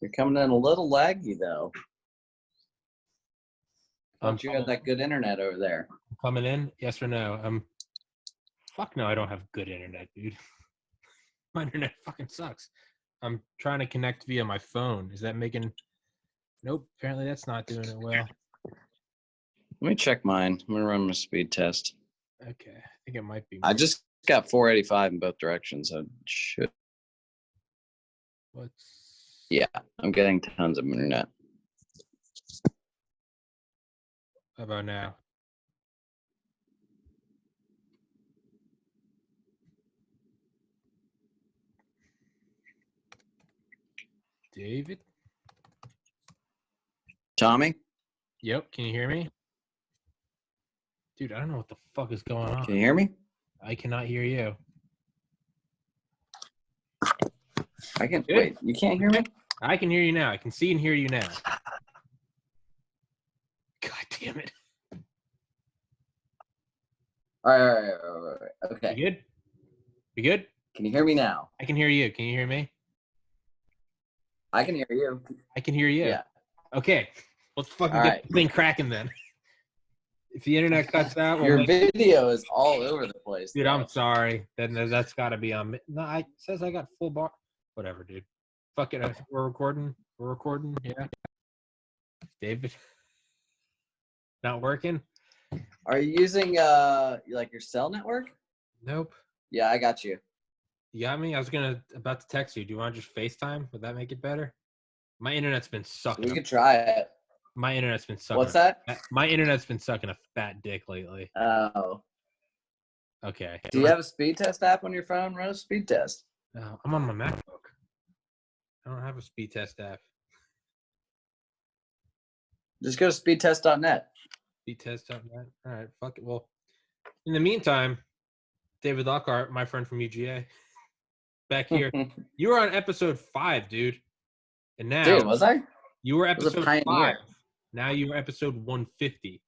You're coming in a little laggy, though. Thought you had that good internet over there. Coming in? Yes or no? Fuck no, I don't have good internet, dude. My internet fucking sucks. I'm trying to connect via my phone. Is that making... Nope, apparently that's not doing it well. Let me check mine. I'm going to run my speed test. Okay, I think it might be. I just got 485 in both directions. So it should. Yeah, I'm getting tons of internet. How about now? David? Tommy? Yep, can you hear me? Dude, I don't know what the fuck is going on. Can you hear me? I cannot hear you. I can. Wait, you can't hear me? I can hear you now. I can see and hear you now. God damn it. All right. Okay. You good? You good? Can you hear me now? I can hear you. Can you hear me? I can hear you. I can hear you. Yeah. Okay. Let's fucking get the thing cracking then. If the internet cuts out, your video is all over the place. Dude, I'm sorry. Then that's got to be on. No, it says I got full bar. Whatever, dude. Fuck it. We're recording. We're recording. Yeah. David. Not working. Are you using like your cell network? Nope. Yeah, I got you. You got me? I was about to text you. Do you want to just FaceTime? Would that make it better? My internet's been sucking. We could try it. My internet's been sucking. What's that? My internet's been sucking a fat dick lately. Oh. Okay. Do you have a speed test app on your phone? Run a speed test. No, I'm on my MacBook. I don't have a speed test app. Just go to speedtest.net. Speedtest.net. All right, fuck it. Well, in the meantime, David Lockhart, my friend from UGA, back here. You were on episode 5, dude. And now, dude, was I? You were episode 5. Now you were episode 150.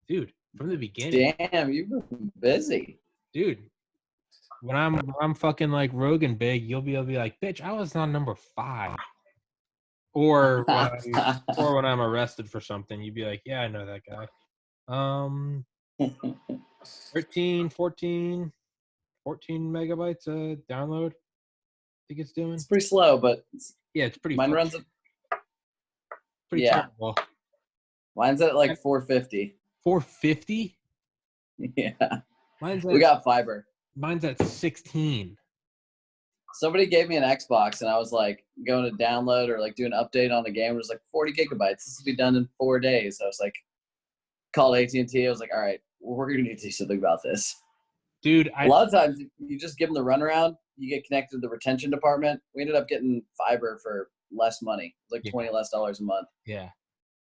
Dude, from the beginning. Damn, you've been busy. Dude, when I'm fucking like Rogan big, you'll be like, bitch, I was on number 5. Or when I'm arrested for something, you'd be like, yeah, I know that guy. 14 megabytes download. I think it's doing. It's pretty slow, but it's pretty. Mine runs. Pretty terrible. Mine's at like 450. 450? Yeah. We got fiber. Mine's at 16. Somebody gave me an Xbox, and I was like going to download or like do an update on the game. It was like 40 gigabytes. This will be done in 4 days. I was like, called AT&T. I was like, all right, we're going to need to do something about this. Dude, a lot of times you just give them the runaround. You get connected to the retention department. We ended up getting fiber for less money, like $20 less a month. Yeah.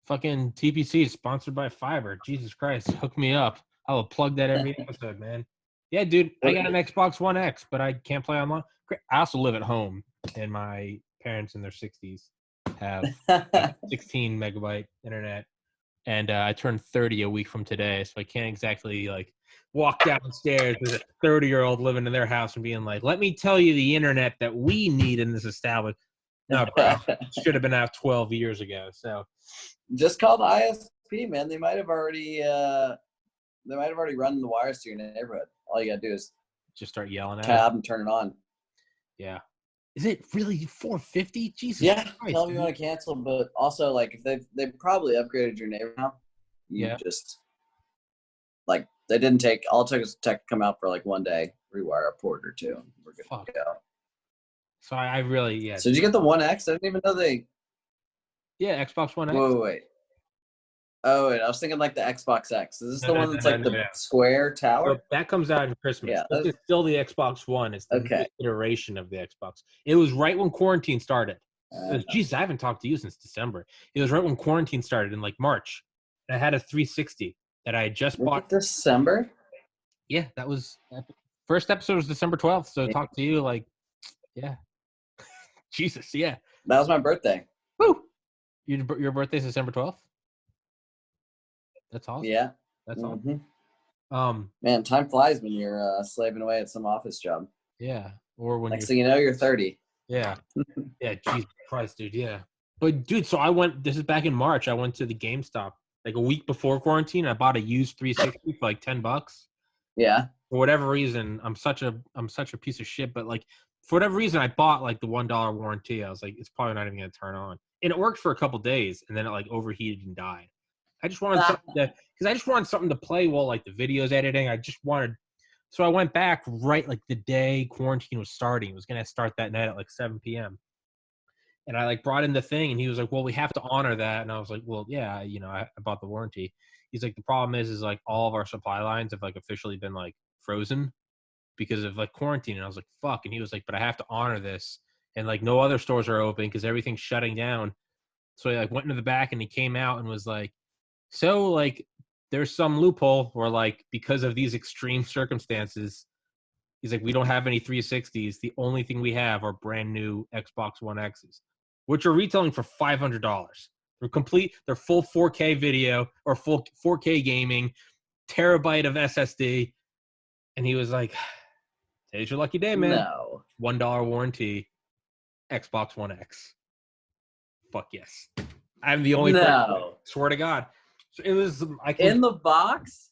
Fucking TPC is sponsored by Fiber. Jesus Christ, hook me up. I will plug that every episode, man. Yeah, dude, I got an Xbox One X, but I can't play online. I also live at home, and my parents in their 60s have 16 megabyte internet, and I turn 30 a week from today, so I can't exactly like walk downstairs with a 30-year-old living in their house and being like, let me tell you the internet that we need in this establishment. No, bro, should have been out 12 years ago. So just call the ISP, man. They might have already run the wires to your neighborhood. All you gotta do is just start yelling at tab and turn it on. Yeah. Is it really 450? Jesus. Yeah. Christ, Tell them you want to cancel, but also like if they probably upgraded your neighbor now. Just like they didn't take. All it took is tech come out for like 1 day, rewire a port or two. We're good to go. So I really So did you get the One X? I didn't even know they. Yeah, Xbox One X. Wait. Oh wait, I was thinking like the Xbox X. Is this the one that's like the square tower? So that comes out in Christmas. Yeah, this is still the Xbox One. It's the newest iteration of the Xbox. It was right when quarantine started. Jesus, I haven't talked to you since December. It was right when quarantine started in like March. I had a 360 that I had just bought. December? Yeah, that was first episode was December 12th. So talk to you like, yeah. Jesus, yeah. That was my birthday. Woo! Your birthday's December 12th? That's awesome. Yeah. That's awesome. Man, time flies when you're slaving away at some office job. Yeah. Or when next thing you know, you're 30. Yeah. Yeah, Jesus Christ, dude. Yeah. But dude, so this is back in March. I went to the GameStop like a week before quarantine. I bought a used 360 for like $10. Yeah. For whatever reason, I'm such a piece of shit, but like for whatever reason I bought like the $1 warranty. I was like, it's probably not even gonna turn on. And it worked for a couple days and then it like overheated and died. I just wanted something to play while like the video's editing. So I went back right like the day quarantine was starting. It was gonna start that night at like 7 p.m. And I like brought in the thing and he was like, well, we have to honor that. And I was like, well, yeah, I bought the warranty. He's like, the problem is like all of our supply lines have like officially been like frozen because of like quarantine. And I was like, fuck. And he was like, but I have to honor this. And like no other stores are open because everything's shutting down. So he like went into the back and he came out and was like, so like there's some loophole where like because of these extreme circumstances, he's like, we don't have any 360s. The only thing we have are brand new Xbox One X's, which are retailing for $500. They're full 4K video or full 4K gaming, terabyte of SSD. And he was like, today's your lucky day, man. No. $1 warranty, Xbox One X. Fuck yes. I'm the only person. Swear to God. So it was in the box?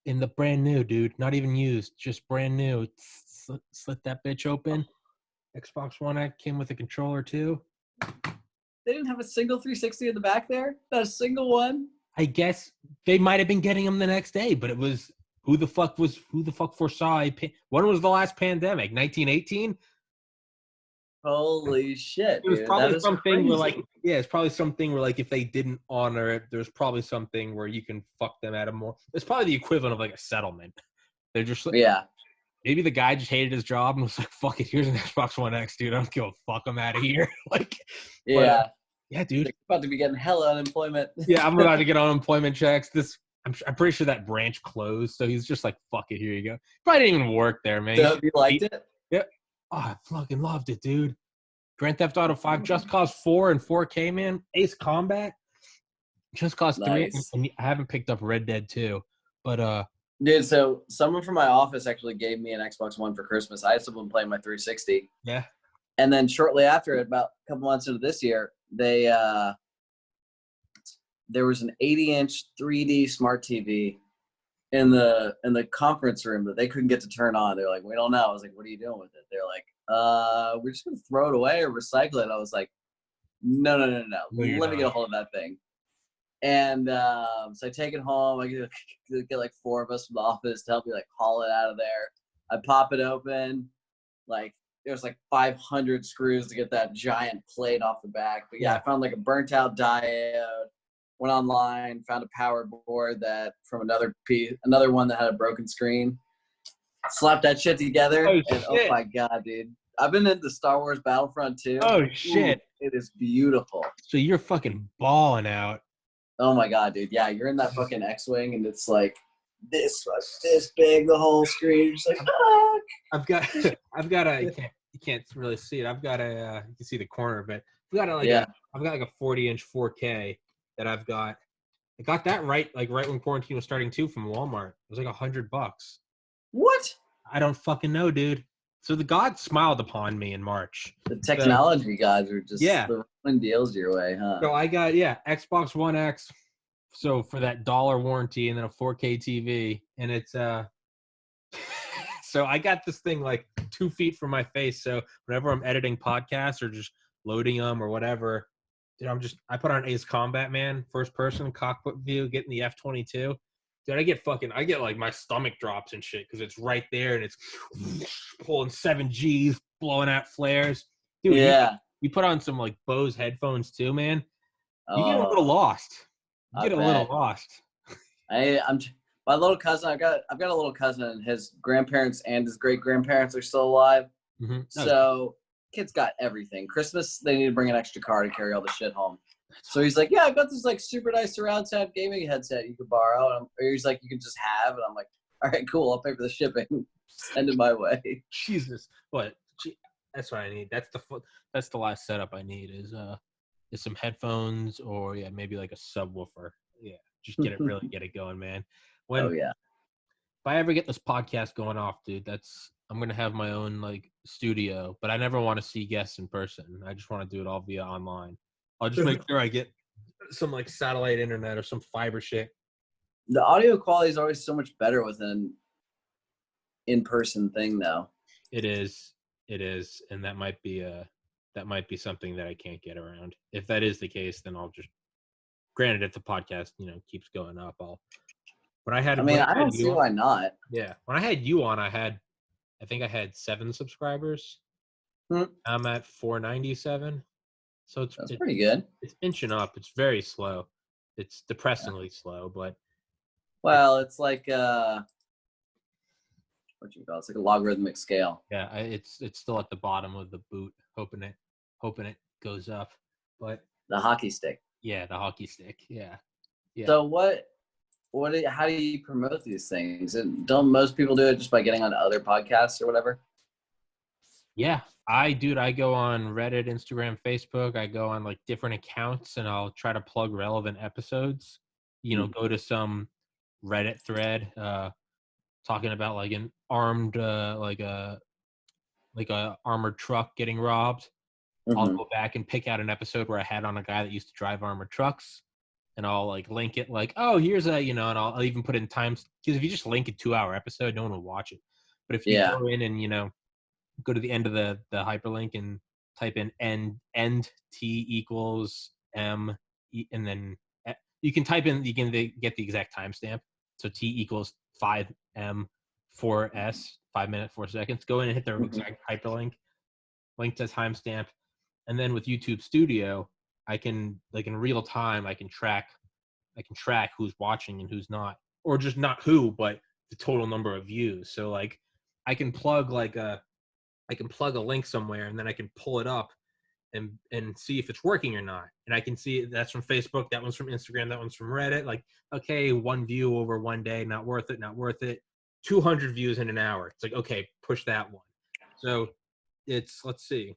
In the brand new, dude. Not even used. Just brand new. Slit that bitch open. Xbox One X came with a controller too. They didn't have a single 360 in the back there? Not a single one? I guess they might have been getting them the next day, but it was who the fuck foresaw when was the last pandemic? 1918? Holy shit, dude. It was probably something where like, yeah, it's probably something where like if they didn't honor it, there's probably something where you can fuck them out of more. It's probably the equivalent of like a settlement. They're just like, yeah. Maybe the guy just hated his job and was like, fuck it, here's an Xbox One X, dude. I don't give a fuck, I'm out of here. Like, yeah. Yeah, dude. You're about to be getting hella unemployment. Yeah, I'm about to get unemployment checks. I'm pretty sure that branch closed, so he's just like, fuck it, here you go. Probably didn't even work there, man. So you liked it? Yeah. Oh, I fucking loved it, dude. Grand Theft Auto 5, Just Cause 4 and 4K, man. Ace Combat, Just Cause 3. And I haven't picked up Red Dead 2, but dude, so someone from my office actually gave me an Xbox One for Christmas. I had someone playing my 360. Yeah. And then shortly after, about a couple months into this year, there was an 80-inch 3D smart TV in the conference room that they couldn't get to turn on. They're like, we don't know. I was like, what are you doing with it? They're like, we're just gonna throw it away or recycle it. I was like, no. Let me get a hold of that thing. And so I take it home. I get like 4 of us from the office to help me like haul it out of there. I pop it open. Like there's like 500 screws to get that giant plate off the back. But yeah, I found like a burnt out diode. Went online, found a power board that from another one that had a broken screen. Slapped that shit together. Oh my god, dude. I've been into Star Wars Battlefront too. Oh shit. Ooh, it is beautiful. So you're fucking balling out. Oh my god, dude. Yeah, you're in that fucking X-Wing and it's like this big, the whole screen. You're just like, fuck. I've got a you can't really see it. I've got a you can see the corner of it. I've got like a 40-inch 4K that I've got. I got that right when quarantine was starting too from Walmart. It was like $100. What? I don't fucking know, dude. So the God smiled upon me in March. The technology guys are just throwing deals your way, huh? So I got Xbox One X. So for that $1 warranty and then a 4K TV, and it's so I got this thing like 2 feet from my face. So whenever I'm editing podcasts or just loading them or whatever, dude, I put on Ace Combat, man, first person cockpit view, getting the F-22. Dude, I get like my stomach drops and shit because it's right there and it's pulling 7 Gs, blowing out flares. Dude, you put on some like Bose headphones too, man. You get a little lost. My little cousin. I've got a little cousin, and his grandparents and his great grandparents are still alive. Mm-hmm. So kid's got everything. Christmas, they need to bring an extra car to carry all the shit home. So he's like, yeah, I've got this like super nice surround sound gaming headset you could borrow. Or he's like, you can just have. And I'm like, all right, cool. I'll pay for the shipping. Send it my way. Jesus, what? That's what I need. That's the last setup I need is some headphones or maybe like a subwoofer. Yeah, just get it going, man. If I ever get this podcast going off, dude, I'm gonna have my own like studio, but I never want to see guests in person. I just want to do it all via online. I'll just make sure I get some like satellite internet or some fiber shit. The audio quality is always so much better with an in-person thing, though. It is, and that might be something that I can't get around. If that is the case, then I'll just. Granted, if the podcast keeps going up, When I don't see why not. Yeah, when I had you on, I think I had 7 subscribers. I'm at 497, so that's pretty good. It's inching up. It's very slow. It's depressingly slow, but it's like what you call it? It's like a logarithmic scale. Yeah, it's still at the bottom of the boot, hoping it goes up, but the hockey stick. Yeah, the hockey stick. Yeah. So how do you promote these things? And don't most people do it just by getting on other podcasts or whatever? Yeah, I go on Reddit, Instagram, Facebook. I go on like different accounts and I'll try to plug relevant episodes. Go to some Reddit thread talking about like an armed like a armored truck getting robbed. I'll go back and pick out an episode where I had on a guy that used to drive armored trucks, and I'll like link it like, oh, here's and I'll even put in times, because if you just link a 2-hour episode, no one will watch it. But if you go in and go to the end of the hyperlink and type in end t equals m, and then you can type in, you can get the exact timestamp. So t equals 5m 4s 5 minutes 4 seconds. Go in and hit the exact hyperlink, link to timestamp. And then with YouTube Studio, I can, like in real time, I can track who's watching and who's not, or just not who, but the total number of views. So like I can plug a link somewhere, and then I can pull it up and see if it's working or not. And I can see that's from Facebook, that one's from Instagram, that one's from Reddit. Like, okay, 1 view over 1 day, not worth it. 200 views in an hour. It's like, okay, push that one. So it's, let's see.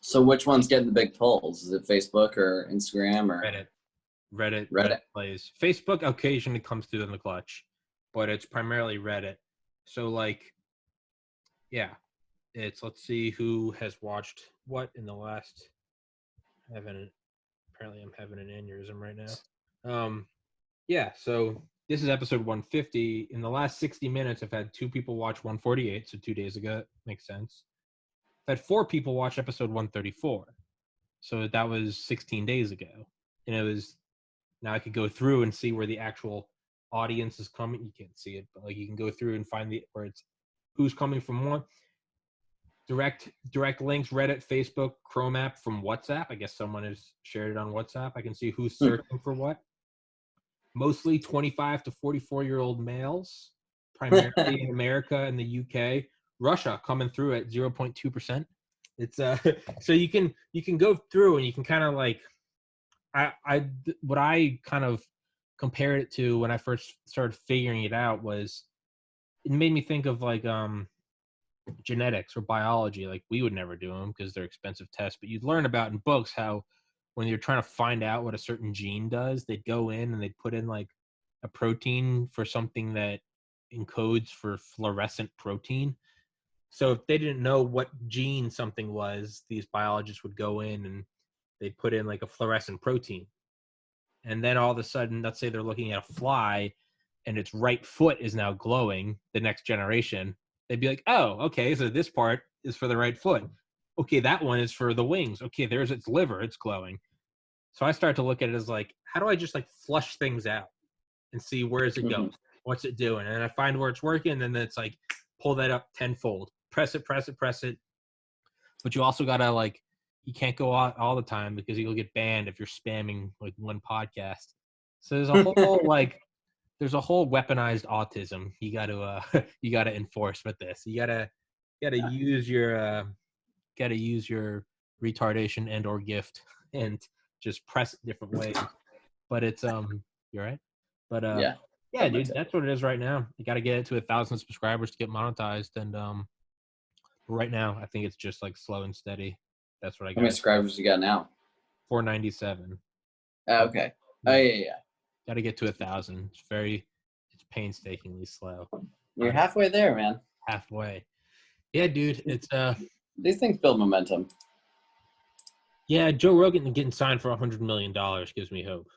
So which one's getting the big pulls? Is it Facebook or Instagram or Reddit plays. Facebook occasionally comes through in the clutch, but it's primarily Reddit. So like, yeah, it's, let's see who has watched what in the last. Apparently I'm having an aneurysm right now. Yeah, so this is episode 150. In the last 60 minutes, I've had 2 people watch 148, so 2 days ago. Makes sense. I've had 4 people watch episode 134. So that was 16 days ago. And it was, now I could go through and see where the actual audience is coming. You can't see it, but like you can go through and find where it's who's coming from what. Direct links, Reddit, Facebook, Chrome app from WhatsApp. I guess someone has shared it on WhatsApp. I can see who's searching for what. Mostly 25 to 44-year-old males, primarily in America and the UK. Russia coming through at 0.2%. It's so you can go through and you can kind of like, what I kind of compared it to when I first started figuring it out was, it made me think of like genetics or biology. Like we would never do them because they're expensive tests, but you'd learn about in books how when you're trying to find out what a certain gene does, they'd go in and they'd put in like a protein for something that encodes for fluorescent protein. So if they didn't know what gene something was, these biologists would go in and they'd put in like a fluorescent protein. And then all of a sudden, let's say they're looking at a fly and its right foot is now glowing, the next generation. They'd be like, oh, okay, so this part is for the right foot. Okay, that one is for the wings. Okay, there's its liver, it's glowing. So I start to look at it as like, how do I just like flush things out and see where is it going? What's it doing? And I find where it's working, and then it's like, pull that up tenfold. Press it. But you also got to like, you can't go out all the time because you'll get banned if you're spamming like one podcast. So there's a whole there's a whole weaponized autism you got to enforce with this. You got to use your retardation and or gift and just press it different ways. But it's you're right. But yeah, dude, that's what it is right now. You got to get it to 1,000 subscribers to get monetized, and right now I think it's just like slow and steady. That's what I got. How many subscribers you got now? 497. Okay. Oh yeah. Got to get to 1,000. It's painstakingly slow. You're halfway there, man. halfway. Yeah, dude. It's These things build momentum. yeah, Joe Rogan getting signed for $100 million gives me hope.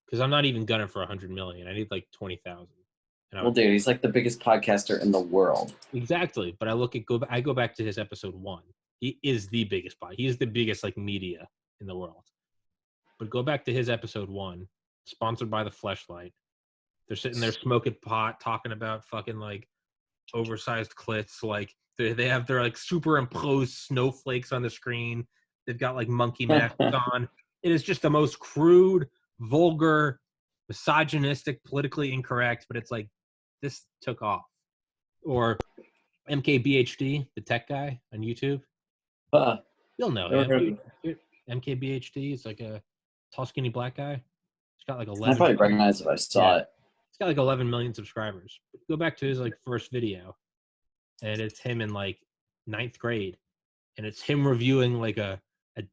Because I'm not even gunning for $100 million. I need like 20,000. Well, dude, he's like the biggest podcaster in the world. Exactly. But I go back to his episode 1. He is the biggest He is the biggest like media in the world. But go back to his episode 1, sponsored by the Fleshlight. They're sitting there smoking pot, talking about fucking like oversized clits. Like they have their like superimposed snowflakes on the screen. They've got like monkey masks on. It is just the most crude, vulgar, misogynistic, politically incorrect, but it's like this took off. Or MKBHD, the tech guy on YouTube. You'll know him. MKBHD is like a tall, skinny black guy. He's got like 11. I probably recognize if I saw it. He's got like 11 million subscribers. Go back to his like first video, and it's him in like 9th grade, and it's him reviewing like a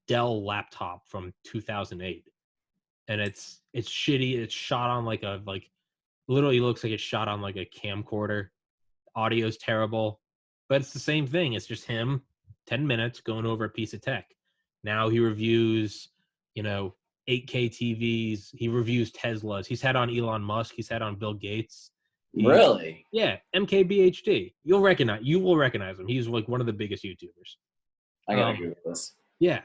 Dell laptop from 2008, and it's shitty. It's shot on like literally looks like it's shot on like a camcorder. Audio's terrible, but it's the same thing. It's just him, 10 minutes going over a piece of tech. Now he reviews, 8K TVs. He reviews Teslas. He's had on Elon Musk. He's had on Bill Gates. Really? Yeah, MKBHD. You will recognize him. He's like one of the biggest YouTubers. I gotta Google this. Yeah.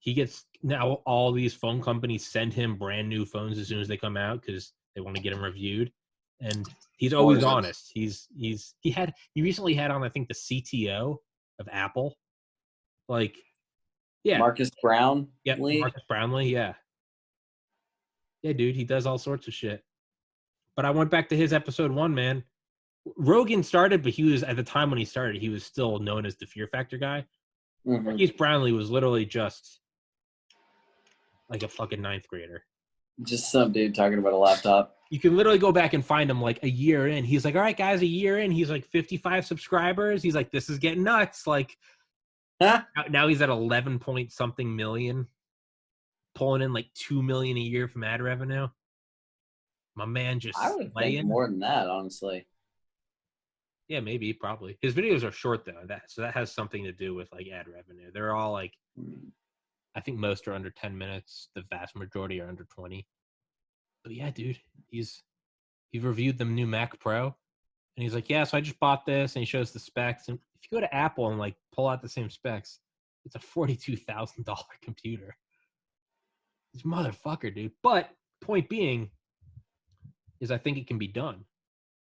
He gets now all these phone companies send him brand new phones as soon as they come out because they want to get them reviewed. And he's always honest. He recently had on, I think, the CTO of Apple. Like, yeah. Marcus Brown? Yeah, Marcus Brownlee, yeah. Yeah, dude, he does all sorts of shit. But I went back to his episode 1, man. Rogan started, but he was, at the time when he started, he was still known as the Fear Factor guy. Mm-hmm. Marcus Brownlee was literally just like a fucking 9th grader. Just some dude talking about a laptop. You can literally go back and find him like a year in. He's like, all right, guys, a year in. He's like 55 subscribers. He's like, this is getting nuts. Like, now he's at 11 point something million, pulling in like $2 million a year from ad revenue. My man just I would think more than that, honestly. Yeah, maybe, probably. His videos are short though. So that has something to do with like ad revenue. They're all like, I think most are under 10 minutes. The vast majority are under 20. But yeah, dude, he's reviewed the new Mac Pro, and he's like, yeah, so I just bought this, and he shows the specs. And if you go to Apple and like pull out the same specs, it's a $42,000 computer. This motherfucker, dude. But point being is I think it can be done.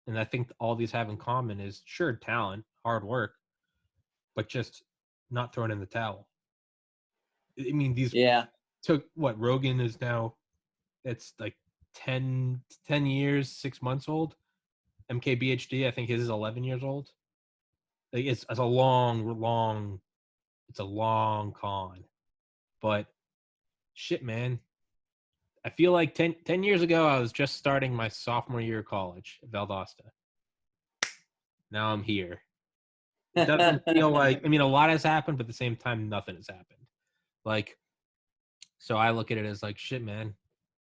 And I think all these have in common is, sure, talent, hard work, but just not throwing in the towel. I mean, these took what Rogan is now, it's like 10 years, 6 months old. MKBHD, I think his is 11 years old. Like it's a long con. But shit, man. I feel like 10 years ago, I was just starting my sophomore year of college at Valdosta. Now I'm here. It doesn't feel like, I mean, a lot has happened, but at the same time, nothing has happened. Like, so I look at it as like, shit, man,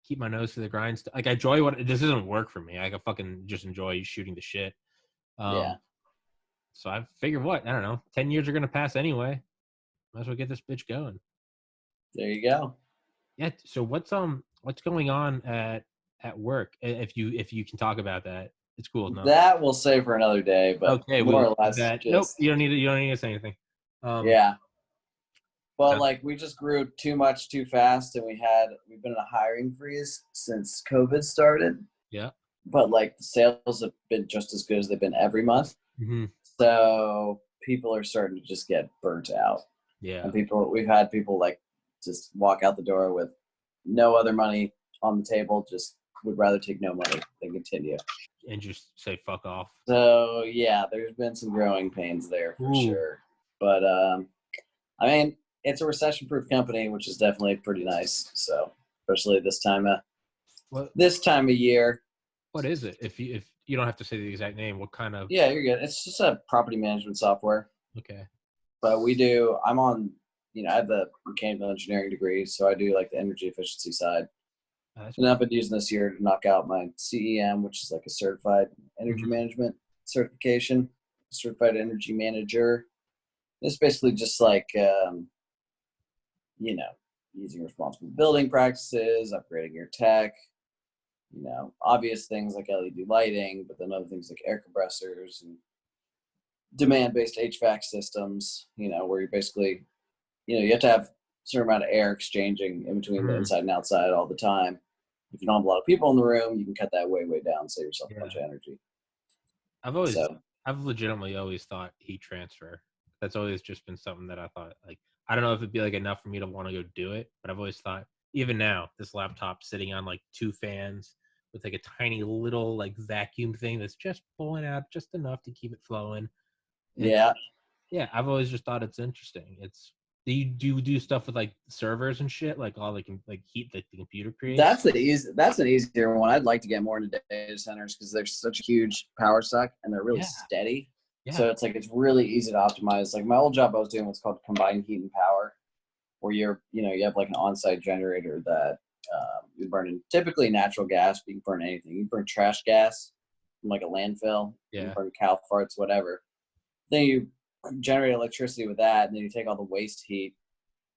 keep my nose to the grind. Like, I enjoy this doesn't work for me. I can fucking just enjoy shooting the shit. Yeah. So I figured I don't know, 10 years are going to pass anyway. Might as well get this bitch going. There you go. Yeah. So what's going on at work? If you can talk about that, it's cool. No. That we'll save for another day, but okay, more or less. Nope, you don't need to say anything. Yeah. Well, like we just grew too much too fast, and we've been in a hiring freeze since COVID started. Yeah. But like the sales have been just as good as they've been every month. Mm-hmm. So people are starting to just get burnt out. Yeah. And we've had people like just walk out the door with no other money on the table, just would rather take no money than continue. And just say fuck off. So yeah, there's been some growing pains there for sure. But I mean, it's a recession-proof company, which is definitely pretty nice. So especially this time of year. What is it? If you don't have to say the exact name, what kind of? Yeah, you're good. It's just a property management software. Okay. But I'm on, I have the mechanical engineering degree, so I do like the energy efficiency side. And I've been using this year to knock out my CEM, which is like a certified energy management certification. certified energy manager. It's basically just like, using responsible building practices, upgrading your tech, obvious things like LED lighting, but then other things like air compressors and demand-based HVAC systems, where you're basically, you have to have a certain amount of air exchanging in between the inside and outside all the time. If you don't have a lot of people in the room, you can cut that way, way down, save yourself a bunch of energy. I've legitimately always thought heat transfer. That's always just been something that I thought, like, I don't know if it'd be like enough for me to want to go do it, but I've always thought, even now, this laptop sitting on like 2 fans with like a tiny little like vacuum thing that's just pulling out just enough to keep it flowing. Yeah. I've always just thought it's interesting. Do you do stuff with like servers and shit, like all the heat that the computer creates? That's an easier one. I'd like to get more into data centers because they're such a huge power suck and they're really steady. Yeah. So it's really easy to optimize. Like my old job I was doing was called combined heat and power, where you have like an on-site generator that you burn in typically natural gas, but you can burn anything. You can burn trash gas from like a landfill. You can burn cow farts, whatever. Then you generate electricity with that, and then you take all the waste heat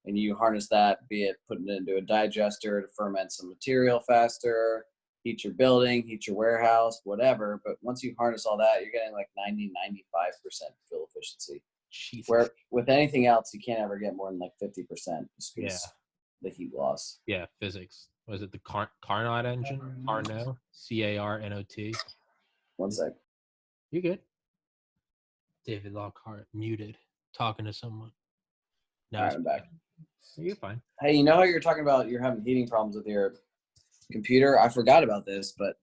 and you harness that, be it putting it into a digester to ferment some material faster, heat your building, heat your warehouse, whatever. But once you harness all that, you're getting like 90, 95% fuel efficiency. Jesus. Where with anything else, you can't ever get more than like 50% just because the heat loss. Yeah, physics. Was it the Carnot engine? Carnot? C-A-R-N-O-T. One sec. You're good. David Lockhart muted, talking to someone. All right, I'm back. You're fine. Hey, you know how you're talking about you're having heating problems with your computer? I forgot about this, but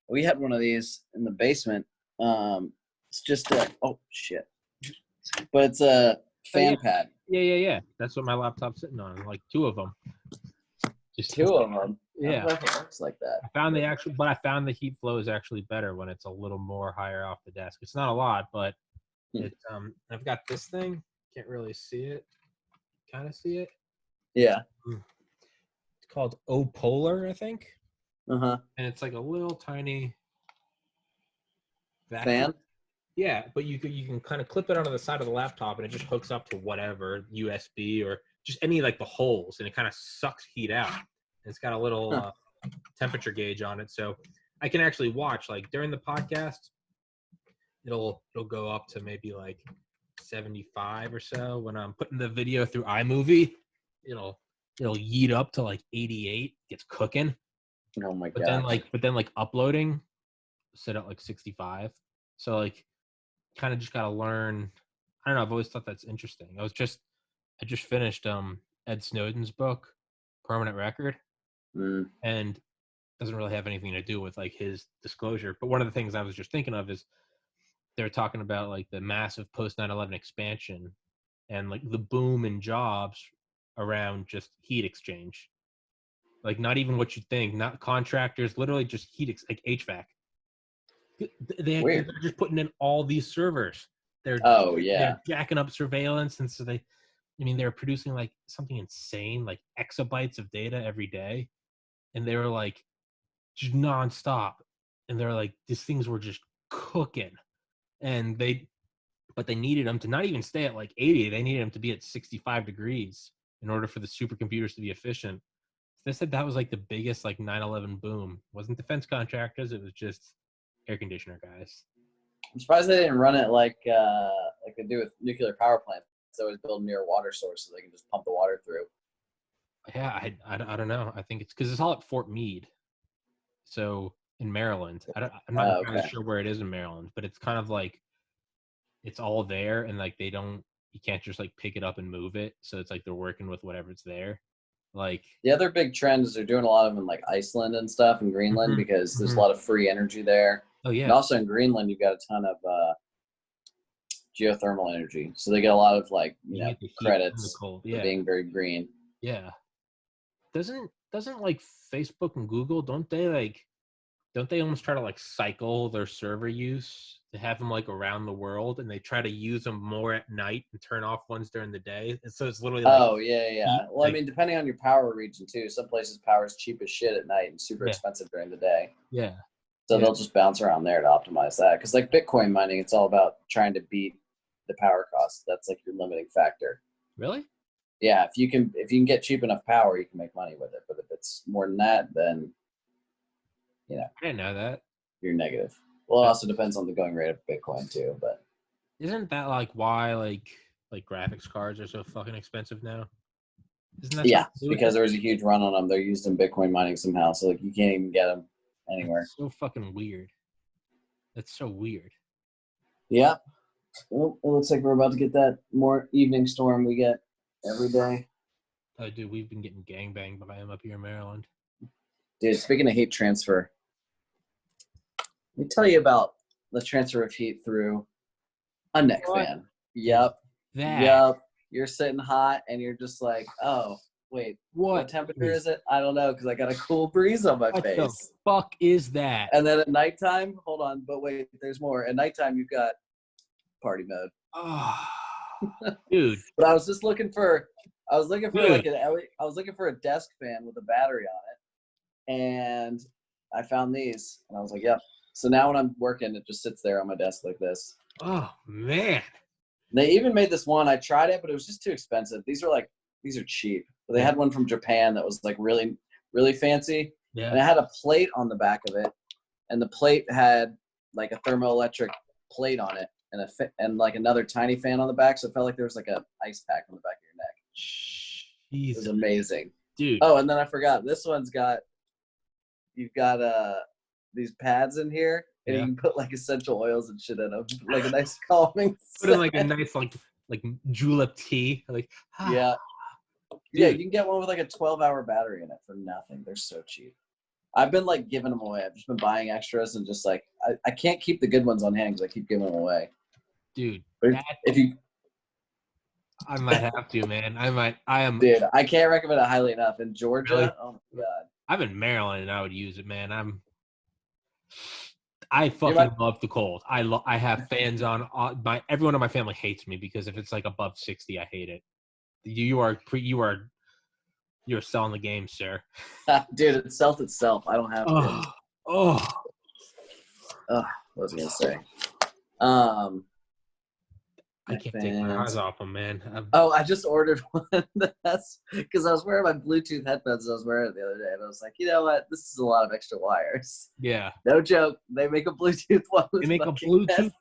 we had one of these in the basement. It's just oh shit, but it's a fan pad. Yeah. That's what my laptop's sitting on. Like 2 of them. Just 2 of them. Yeah, I don't know if it works like that. I found the heat flow is actually better when it's a little more higher off the desk. It's not a lot, but it's I've got this thing. Can't really see it. Kind of see it. Yeah. It's called O-Polar, I think. And it's like a little tiny fan. Yeah, but you can kind of clip it onto the side of the laptop, and it just hooks up to whatever USB or just any like the holes, and it kind of sucks heat out. And it's got a little temperature gauge on it, so I can actually watch like during the podcast. It'll go up to maybe like 75 or so. When I'm putting the video through iMovie, it'll yeet up to like 88. Gets cooking. Oh my god! But then uploading, sit at like 65. So like, kind of just gotta learn. I don't know. I've always thought that's interesting. I just finished Ed Snowden's book, Permanent Record, and doesn't really have anything to do with like his disclosure. But one of the things I was just thinking of is they're talking about like the massive post 9/11 expansion and like the boom in jobs around just heat exchange. Like not even what you think, not contractors, literally just like HVAC. They're just putting in all these servers. They're jacking up surveillance, and so they're producing like something insane, like exabytes of data every day, and they were like just nonstop, and they're like these things were just cooking, but they needed them to not even stay at like 80. They needed them to be at 65 degrees in order for the supercomputers to be efficient. They said that was like the biggest like 9/11 boom. It wasn't defense contractors, it was just air conditioner guys. I'm surprised they didn't run it like they do with nuclear power plants. They always build near a water source so they can just pump the water through. Yeah, I don't know. I think it's because it's all at Fort Meade, so in Maryland. I'm not entirely sure where it is in Maryland, but it's kind of like it's all there, and like you can't just like pick it up and move it. So it's like they're working with whatever's there. Like the other big trend is they're doing a lot of them in like Iceland and stuff and Greenland because there's a lot of free energy there. Oh yeah. And also in Greenland you've got a ton of geothermal energy, so they get a lot of like credits for being very green. Yeah. Doesn't like Facebook and Google don't they almost try to like cycle their server use to have them like around the world, and they try to use them more at night and turn off ones during the day? And so it's literally like, well, I mean, depending on your power region too. Some places power is cheap as shit at night and super expensive during the day. Yeah. So they'll just bounce around there to optimize that. Because like Bitcoin mining, it's all about trying to beat the power cost. That's like your limiting factor. Really? Yeah, if you can get cheap enough power, you can make money with it. But if it's more than that, then I didn't know that. You're negative. Well, it also depends on the going rate of Bitcoin too. But isn't that like why like graphics cards are so fucking expensive now? Isn't that because there was a huge run on them. They're used in Bitcoin mining somehow, so like you can't even get them anywhere. That's so fucking weird. That's so weird. Yeah. Well, it looks like we're about to get that more evening storm we get every day. Oh, dude, we've been getting gangbanged by him up here in Maryland. Dude, speaking of heat transfer, let me tell you about the transfer of heat through a neck fan. Yep. You're sitting hot and you're just like, oh, wait, what temperature is it? I don't know, because I got a cool breeze on my face. What the fuck is that? And then at nighttime, hold on, but wait, there's more. At nighttime, you've got party mode. Oh, dude. But I was looking for a desk fan with a battery on it, and I found these, and I was like, yep. So now when I'm working, it just sits there on my desk like this. Oh man. They even made this one. I tried it, but it was just too expensive. These are cheap. But they had one from Japan that was like really, really fancy. Yeah. And it had a plate on the back of it, and the plate had like a thermoelectric plate on it, and like another tiny fan on the back. So it felt like there was like a ice pack on the back of your neck. Jeez. It was amazing, dude. Oh, and then I forgot. This one's you've got these pads in here. And you can put like essential oils and shit in them, like a nice calming. Put in like a nice like julep tea, like yeah. Yeah, you can get one with like a 12-hour battery in it for nothing. They're so cheap. I've been like giving them away. I've just been buying extras and just like I can't keep the good ones on hand because I keep giving them away. Dude, I might have to, man. I am. Dude, I can't recommend it highly enough. In Georgia, really? Oh my god. I'm in Maryland and I would use it, man. I fucking love the cold. I have fans on. Everyone in my family hates me because if it's like above 60, I hate it. You're selling the game, sir. Dude, it sells itself. I don't have to. What was I gonna say? I can't take my eyes off them, man. I just ordered one. That's because I was wearing my Bluetooth headphones. I was wearing it the other day, and I was like, you know what? This is a lot of extra wires. Yeah. No joke. They make a Bluetooth one. They make a Bluetooth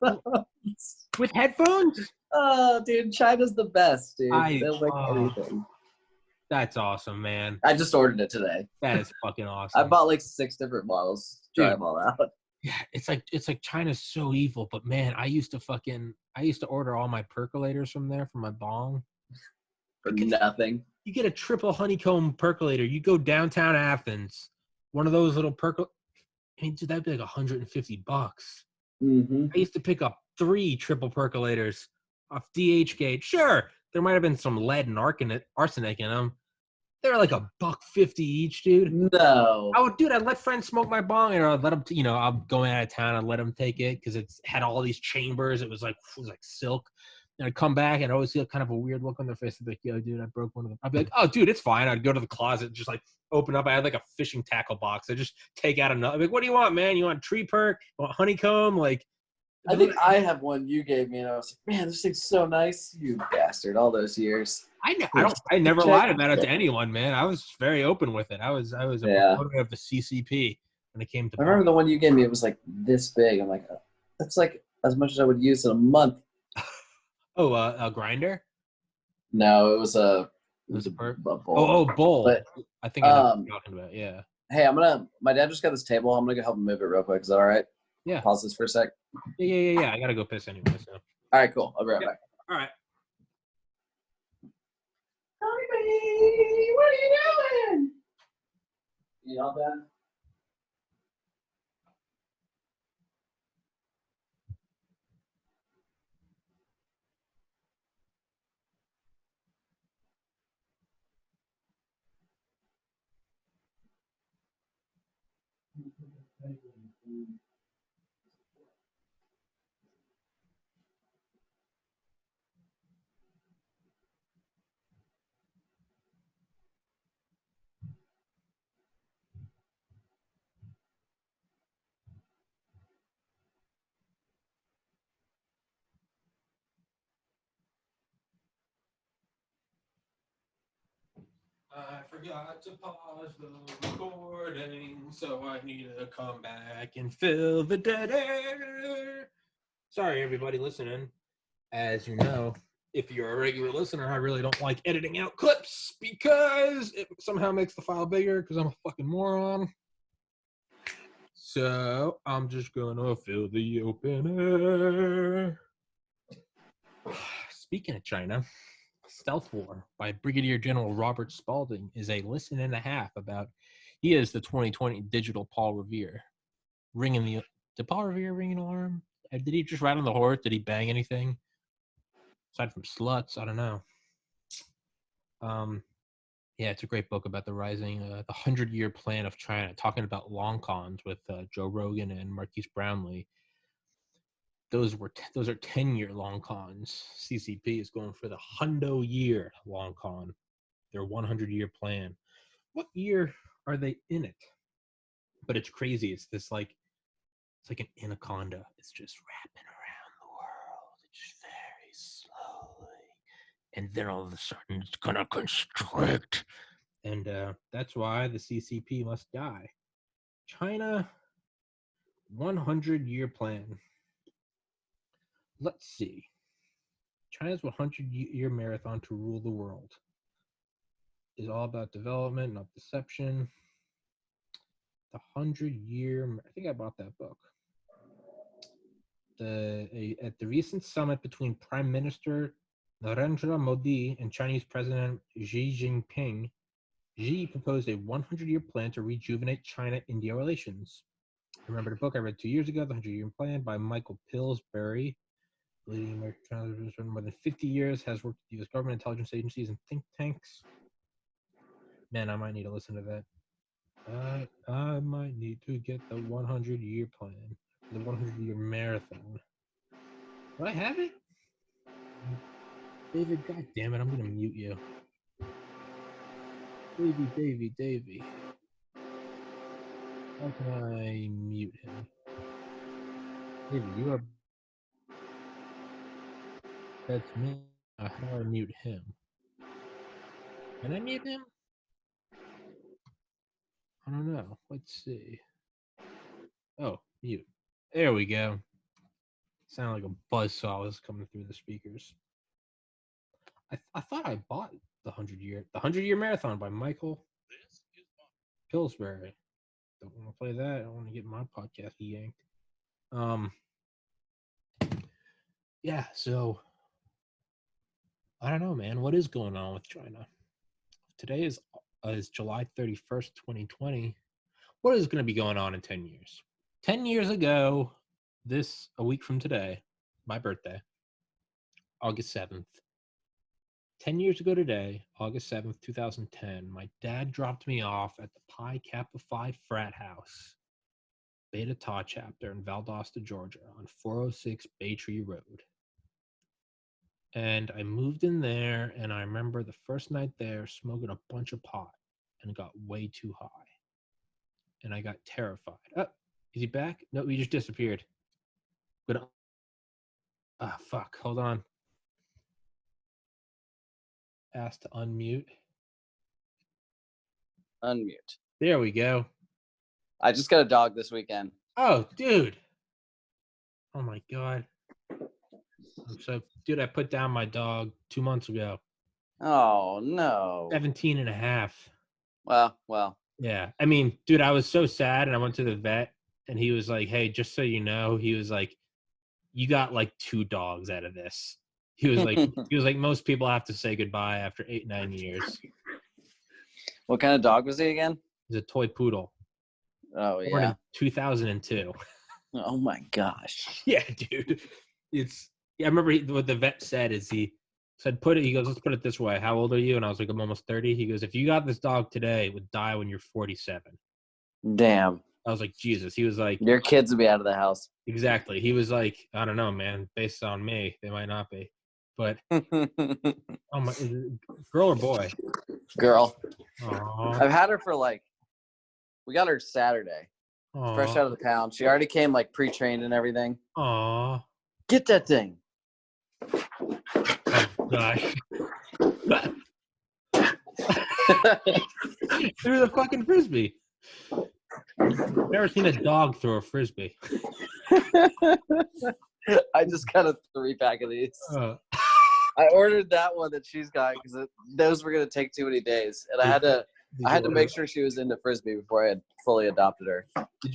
with headphones? Oh, dude, China's the best, dude. They'll make anything. That's awesome, man. I just ordered it today. That is fucking awesome. I bought like 6 different models. Try them all out. Yeah, it's like China's so evil, but man, I used to order all my percolators from there for my bong. For nothing. You get a triple honeycomb percolator. You go downtown Athens, one of those little dude, that'd be like $150. Mm-hmm. I used to pick up 3 triple percolators off DHgate. Sure, there might have been some lead and arsenic in them. They're like $1.50 each, dude. No. I'd let friends smoke my bong, and I'd let them. I'm going out of town and let them take it because it's had all these chambers. It was like silk. And I'd come back and I'd always see kind of a weird look on their face. I'd be like, "Yo, dude, I broke one of them." I'd be like, "Oh, dude, it's fine." I'd go to the closet, and just like open up. I had like a fishing tackle box. I just take out another. I'd be like, "What do you want, man? You want tree perk? You want honeycomb?" Like, I think I have one you gave me, and I was like, "Man, this thing's so nice." You bastard! All those years. I never lied about it to anyone, man. I was very open with it. I was a proponent of the CCP when it came to. I remember the one you gave me. It was like this big. I'm like, that's like as much as I would use in a month. Oh, a grinder? No, it was a bowl. Oh, bowl. But I think I know what you're talking about. Yeah. Hey, my dad just got this table. I'm gonna go help him move it real quick. Is that all right? Yeah. Pause this for a sec. Yeah. I gotta go piss anyway. So. All right, cool. I'll be right back. All right. Honey, what are you doing? You all done? I forgot to pause the recording, so I need to come back and fill the dead air. Sorry, everybody listening. As you know, if you're a regular listener, I really don't like editing out clips because it somehow makes the file bigger because I'm a fucking moron. So I'm just gonna fill the open air. Speaking of China, Stealth War by Brigadier General Robert Spalding is a listen and a half about he is the 2020 digital Paul Revere. Did Paul Revere ring an alarm? Did he just ride on the horse? Did he bang anything? Aside from sluts, I don't know. Yeah, it's a great book about the 100-year plan of China, talking about long cons with Joe Rogan and Marquise Brownlee. Those are 10-year long cons. CCP is going for the 100-year long con, their 100-year plan. What year are they in it? But it's crazy. It's like an anaconda. It's just wrapping around the world. It's just very slowly, and then all of a sudden it's gonna constrict. And that's why the CCP must die. China, 100-year plan. Let's see. China's 100-year marathon to rule the world is all about development, not deception. The 100-year, I think I bought that book. At the recent summit between Prime Minister Narendra Modi and Chinese President Xi Jinping, Xi proposed a 100-year plan to rejuvenate China-India relations. Remember the book I read 2 years ago, The 100-Year Plan by Michael Pillsbury, leading American China for more than 50 years, has worked with U.S. government, intelligence agencies, and think tanks. Man, I might need to listen to that. I might need to get the 100-year plan, the 100-year marathon. Do I have it? David, God damn it, I'm going to mute you. Davey. How can I mute him? David, you are... That's me. How do I mute him? Can I mute him? I don't know. Let's see. Oh, mute. There we go. Sound like a buzzsaw was coming through the speakers. I thought I bought the 100-year marathon by Michael Pillsbury. Don't want to play that. I don't want to get my podcast yanked. Yeah, so I don't know, man. What is going on with China? Today is July 31st, 2020. What is going to be going on in 10 years? 10 years ago, a week from today, my birthday, August 7th. 10 years ago today, August 7th, 2010, my dad dropped me off at the Pi Kappa Phi frat house, Beta Tau chapter in Valdosta, Georgia, on 406 Baytree Road. And I moved in there, and I remember the first night there smoking a bunch of pot and got way too high. And I got terrified. Oh, is he back? No, he just disappeared. But fuck. Hold on. Asked to unmute. Unmute. There we go. I just got a dog this weekend. Oh, dude. Oh my God. Dude, I put down my dog 2 months ago. Oh, no. 17 and a half. Well. Yeah. I mean, dude, I was so sad, and I went to the vet, and he was like, hey, just so you know, he was like, you got like 2 dogs out of this. He was like, most people have to say goodbye after 8-9 years. What kind of dog was he again? He's a toy poodle. Oh, Born yeah. in 2002. Oh, my gosh. Yeah, dude. I remember what the vet said is he said, he goes, let's put it this way. How old are you? And I was like, I'm almost 30. He goes, if you got this dog today, it would die when you're 47. Damn. I was like, Jesus. He was like, your kids would be out of the house. Exactly. He was like, I don't know, man. Based on me, they might not be. But, oh my, is it girl or boy? Girl. Aww. I've had her for we got her Saturday. Aww. Fresh out of the pound. She already came pre-trained and everything. Aw. Get that thing. Oh, gosh. Threw the fucking frisbee. Never seen a dog throw a frisbee. I just got a 3-pack of these. I ordered that one that she's got because those were gonna take too many days, and I had to make sure she was into frisbee before I had fully adopted her. Did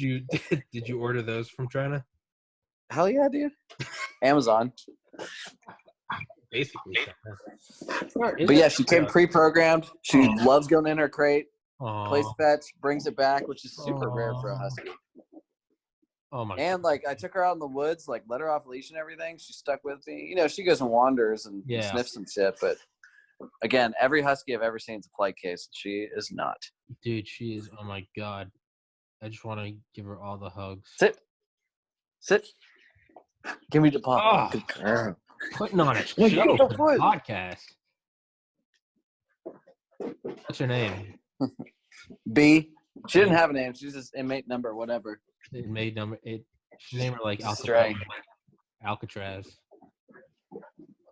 you order those from China? Hell yeah, dude. Amazon. Basically. But yeah, she came pre-programmed. She loves going in her crate, plays fetch, brings it back, which is super rare for a husky. Oh my! And like, I took her out in the woods, like let her off leash and everything. She stuck with me. You know, she goes and wanders and sniffs some shit. But again, every husky I've ever seen is a flight case. She is not. Dude, she is. Oh my god! I just want to give her all the hugs. Sit. Give me the paw. Oh, good girl. Putting on a show for the podcast. What's her name? B. She didn't have a name. She's just inmate number, whatever. Inmate number 8. She named her like Alcatraz.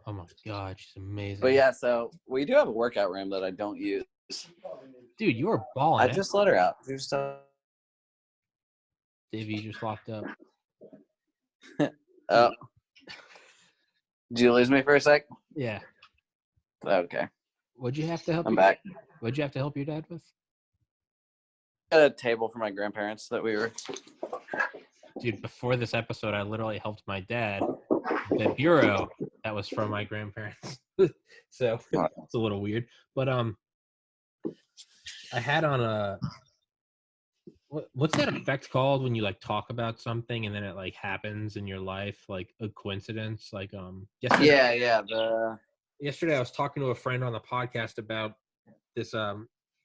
Oh my god, she's amazing. But yeah, so we do have a workout room that I don't use. Dude, you were balling. I just let her out. Davey, you just locked up. Oh. Did you lose me for a sec? Yeah. Okay. What'd you have to help? I'm back. What'd you have to help your dad with? A table for my grandparents that we were. Dude, before this episode, I literally helped my dad with the bureau that was from my grandparents. So it's a little weird. But I had on a what's that effect called when you like talk about something and then it like happens in your life, like a coincidence? Like yesterday, yesterday I was talking to a friend on the podcast about this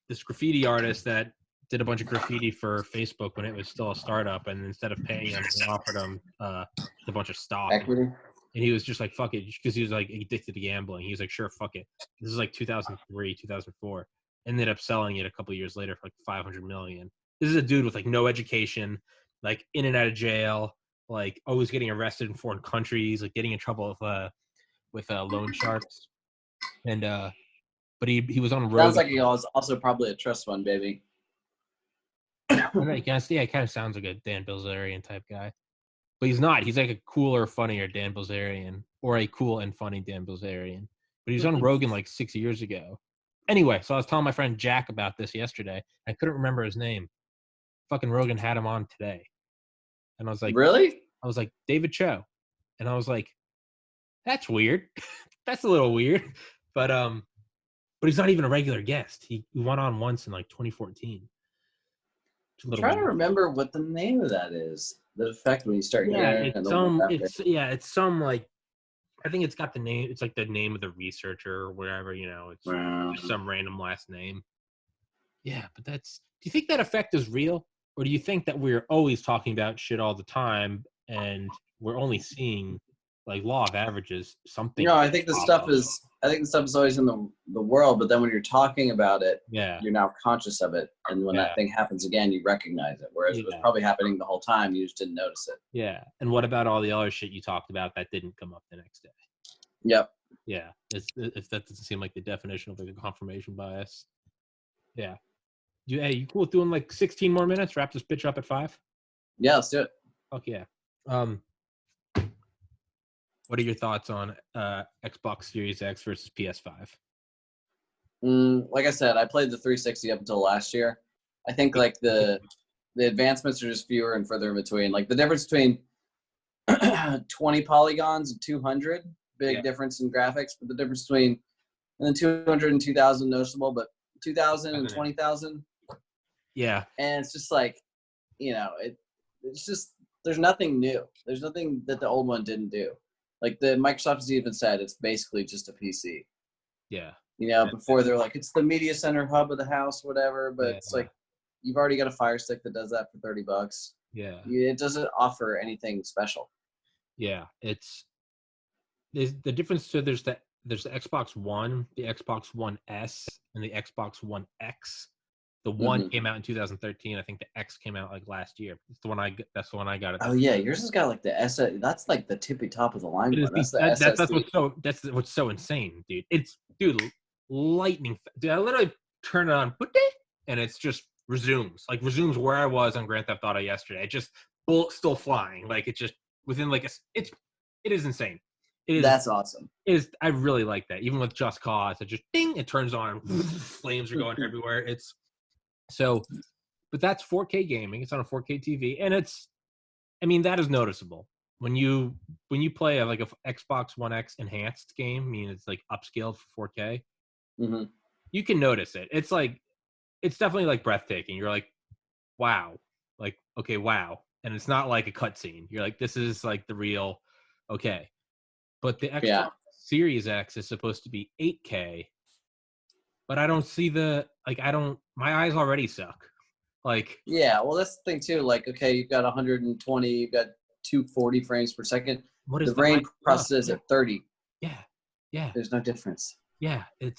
this graffiti artist that did a bunch of graffiti for Facebook when it was still a startup, and instead of paying him, they offered him a bunch of stock. Equity. And he was just like, fuck it, because he was like addicted to gambling. He was like, sure, fuck it. This is like 2003, 2004. Ended up selling it a couple of years later for like $500 million. This is a dude with like no education, like in and out of jail, like always getting arrested in foreign countries, like getting in trouble with loan sharks. And but he was on road. Sounds like he was also probably a trust fund baby. I guess, yeah, it kind of sounds like a Dan Bilzerian type guy. But he's not. He's like a cooler, funnier Dan Bilzerian, or a cool and funny Dan Bilzerian. But he was on Rogan like 6 years ago. Anyway, so I was telling my friend Jack about this yesterday. I couldn't remember his name. Fucking Rogan had him on today. And I was like, really? I was like, David Cho. And I was like, that's weird. That's a little weird. But he's not even a regular guest. He went on once in like 2014. I'm trying to remember what the name of that is. The effect when you start hearing it's some like, I think it's got the name. It's like the name of the researcher or whatever, you know. It's just some random last name. Yeah, but do you think that effect is real? Or do you think that we're always talking about shit all the time and we're only seeing like law of averages, something? No, I think the stuff is always in the world, but then when you're talking about it, you're now conscious of it. And when that thing happens again, you recognize it. Whereas it was probably happening the whole time, you just didn't notice it. Yeah. And what about all the other shit you talked about that didn't come up the next day? Yep. Yeah. That doesn't seem like the definition of like a confirmation bias. Yeah. You cool with doing like 16 more minutes? Wrap this bitch up at 5? Yeah, let's do it. Fuck yeah. What are your thoughts on Xbox Series X versus PS5? Like I said, I played the 360 up until last year. I think like the advancements are just fewer and further in between. Like the difference between 20 polygons and 200, big difference in graphics, but the difference between and then 200 and 2000 noticeable, but 2000 and 20,000. Yeah. And it's just like, you know, it's just, there's nothing new. There's nothing that the old one didn't do. Like the Microsoft has even said it's basically just a PC. Yeah. You know, before they're like, it's the media center hub of the house, whatever, but it's like, you've already got a Fire Stick that does that for $30. Yeah. It doesn't offer anything special. Yeah. There's the difference. So there's the Xbox One, the Xbox One S, and the Xbox One X. The one came out in 2013. I think the X came out like last year. That's the one I got. Oh yeah, yours has got like the S. That's like the tippy top of the line. That's what's so insane, dude. It's lightning. Dude, I literally turn it on, and it's just resumes where I was on Grand Theft Auto yesterday. It just bullets still flying, like it just within like it is insane. That's awesome. I really like that. Even with Just Cause, it just ding, it turns on, flames are going everywhere. It's so, but that's 4K gaming. It's on a 4K TV, and that is noticeable when you play like a Xbox One X enhanced game. I mean, it's like upscaled for 4K. Mm-hmm. You can notice it. It's definitely like breathtaking. You're like, wow, like okay, wow, and it's not like a cutscene. You're like, this is like the real, okay. But the Xbox Series X is supposed to be 8K, but I don't see my eyes already suck. Like, yeah, well, that's the thing too. Like, okay, you've got 120, you've got 240 frames per second. what is the brain processes at 30. Yeah. There's no difference. Yeah, and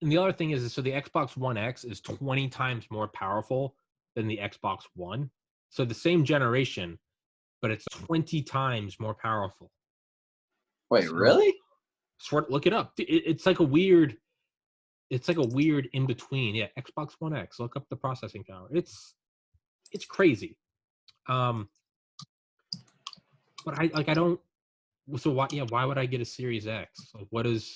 the other thing is so the Xbox One X is 20 times more powerful than the Xbox One. So the same generation, but it's 20 times more powerful. Wait, really? Look it up. It's like a weird in between. Yeah, Xbox One X. Look up the processing power. It's crazy. But I don't. So why would I get a Series X? Like, what is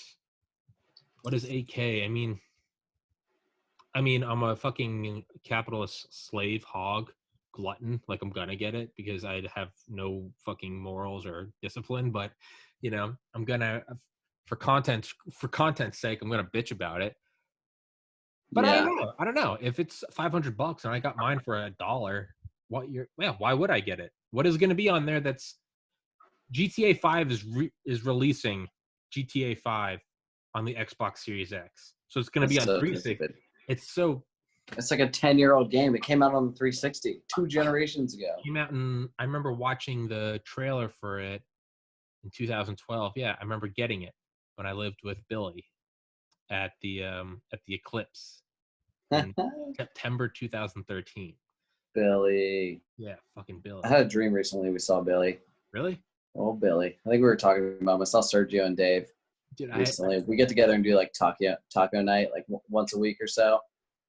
8K? I mean, I'm a fucking capitalist slave hog glutton. Like, I'm gonna get it because I have no fucking morals or discipline. But I'm gonna for content's sake, I'm gonna bitch about it. But yeah. I don't know if it's $500 and I got mine for $1. Why would I get it? What is going to be on there? That's GTA 5 is releasing GTA 5 on the Xbox Series X, so it's going to be on 360. It's like a 10-year-old game. It came out on the 360 2 generations ago. Came out, and I remember watching the trailer for it in 2012. Yeah, I remember getting it when I lived with Billy at the Eclipse in September 2013. Billy. Yeah, fucking Billy. I had a dream recently. We saw Billy. Really? Oh, Billy. I think we were talking about him. I saw Sergio and Dave recently. We get together and do like taco night like once a week or so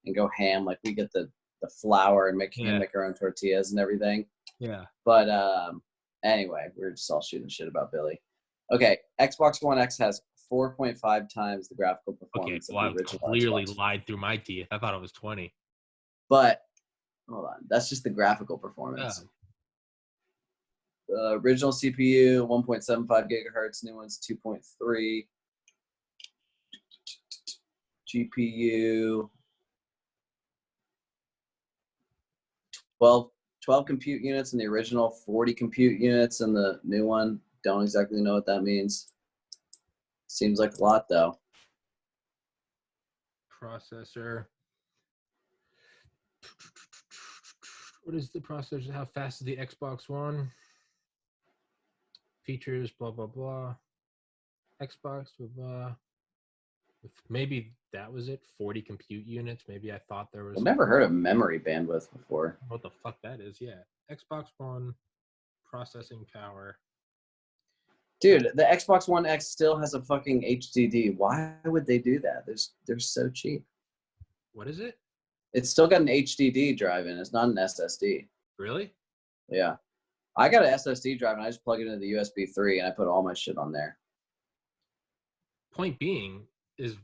and go ham. Like we get the flour and make our own tortillas and everything. Yeah. But anyway, we were just all shooting shit about Billy. Okay, Xbox One X has 4.5 times the graphical performance of the original clearly Xbox. Lied through my teeth. I thought it was 20. But hold on, that's just the graphical performance. Original CPU 1.75 gigahertz, new one's 2.3. GPU 12 compute units in the original, 40 compute units in the new one. Don't exactly know what that means. Seems like a lot though. Processor. What is the processor? How fast is the Xbox One? Features, blah, blah, blah. Xbox, blah, blah. Maybe that was it. 40 compute units. Maybe I thought there was. I've never heard of memory bandwidth before. What the fuck that is? Yeah. Xbox One processing power. Dude, the Xbox One X still has a fucking HDD. Why would they do that? They're so cheap. What is it? It's still got an HDD drive in. It's not an SSD. Really? Yeah. I got an SSD drive and I just plug it into the USB 3 and I put all my shit on there. Point being is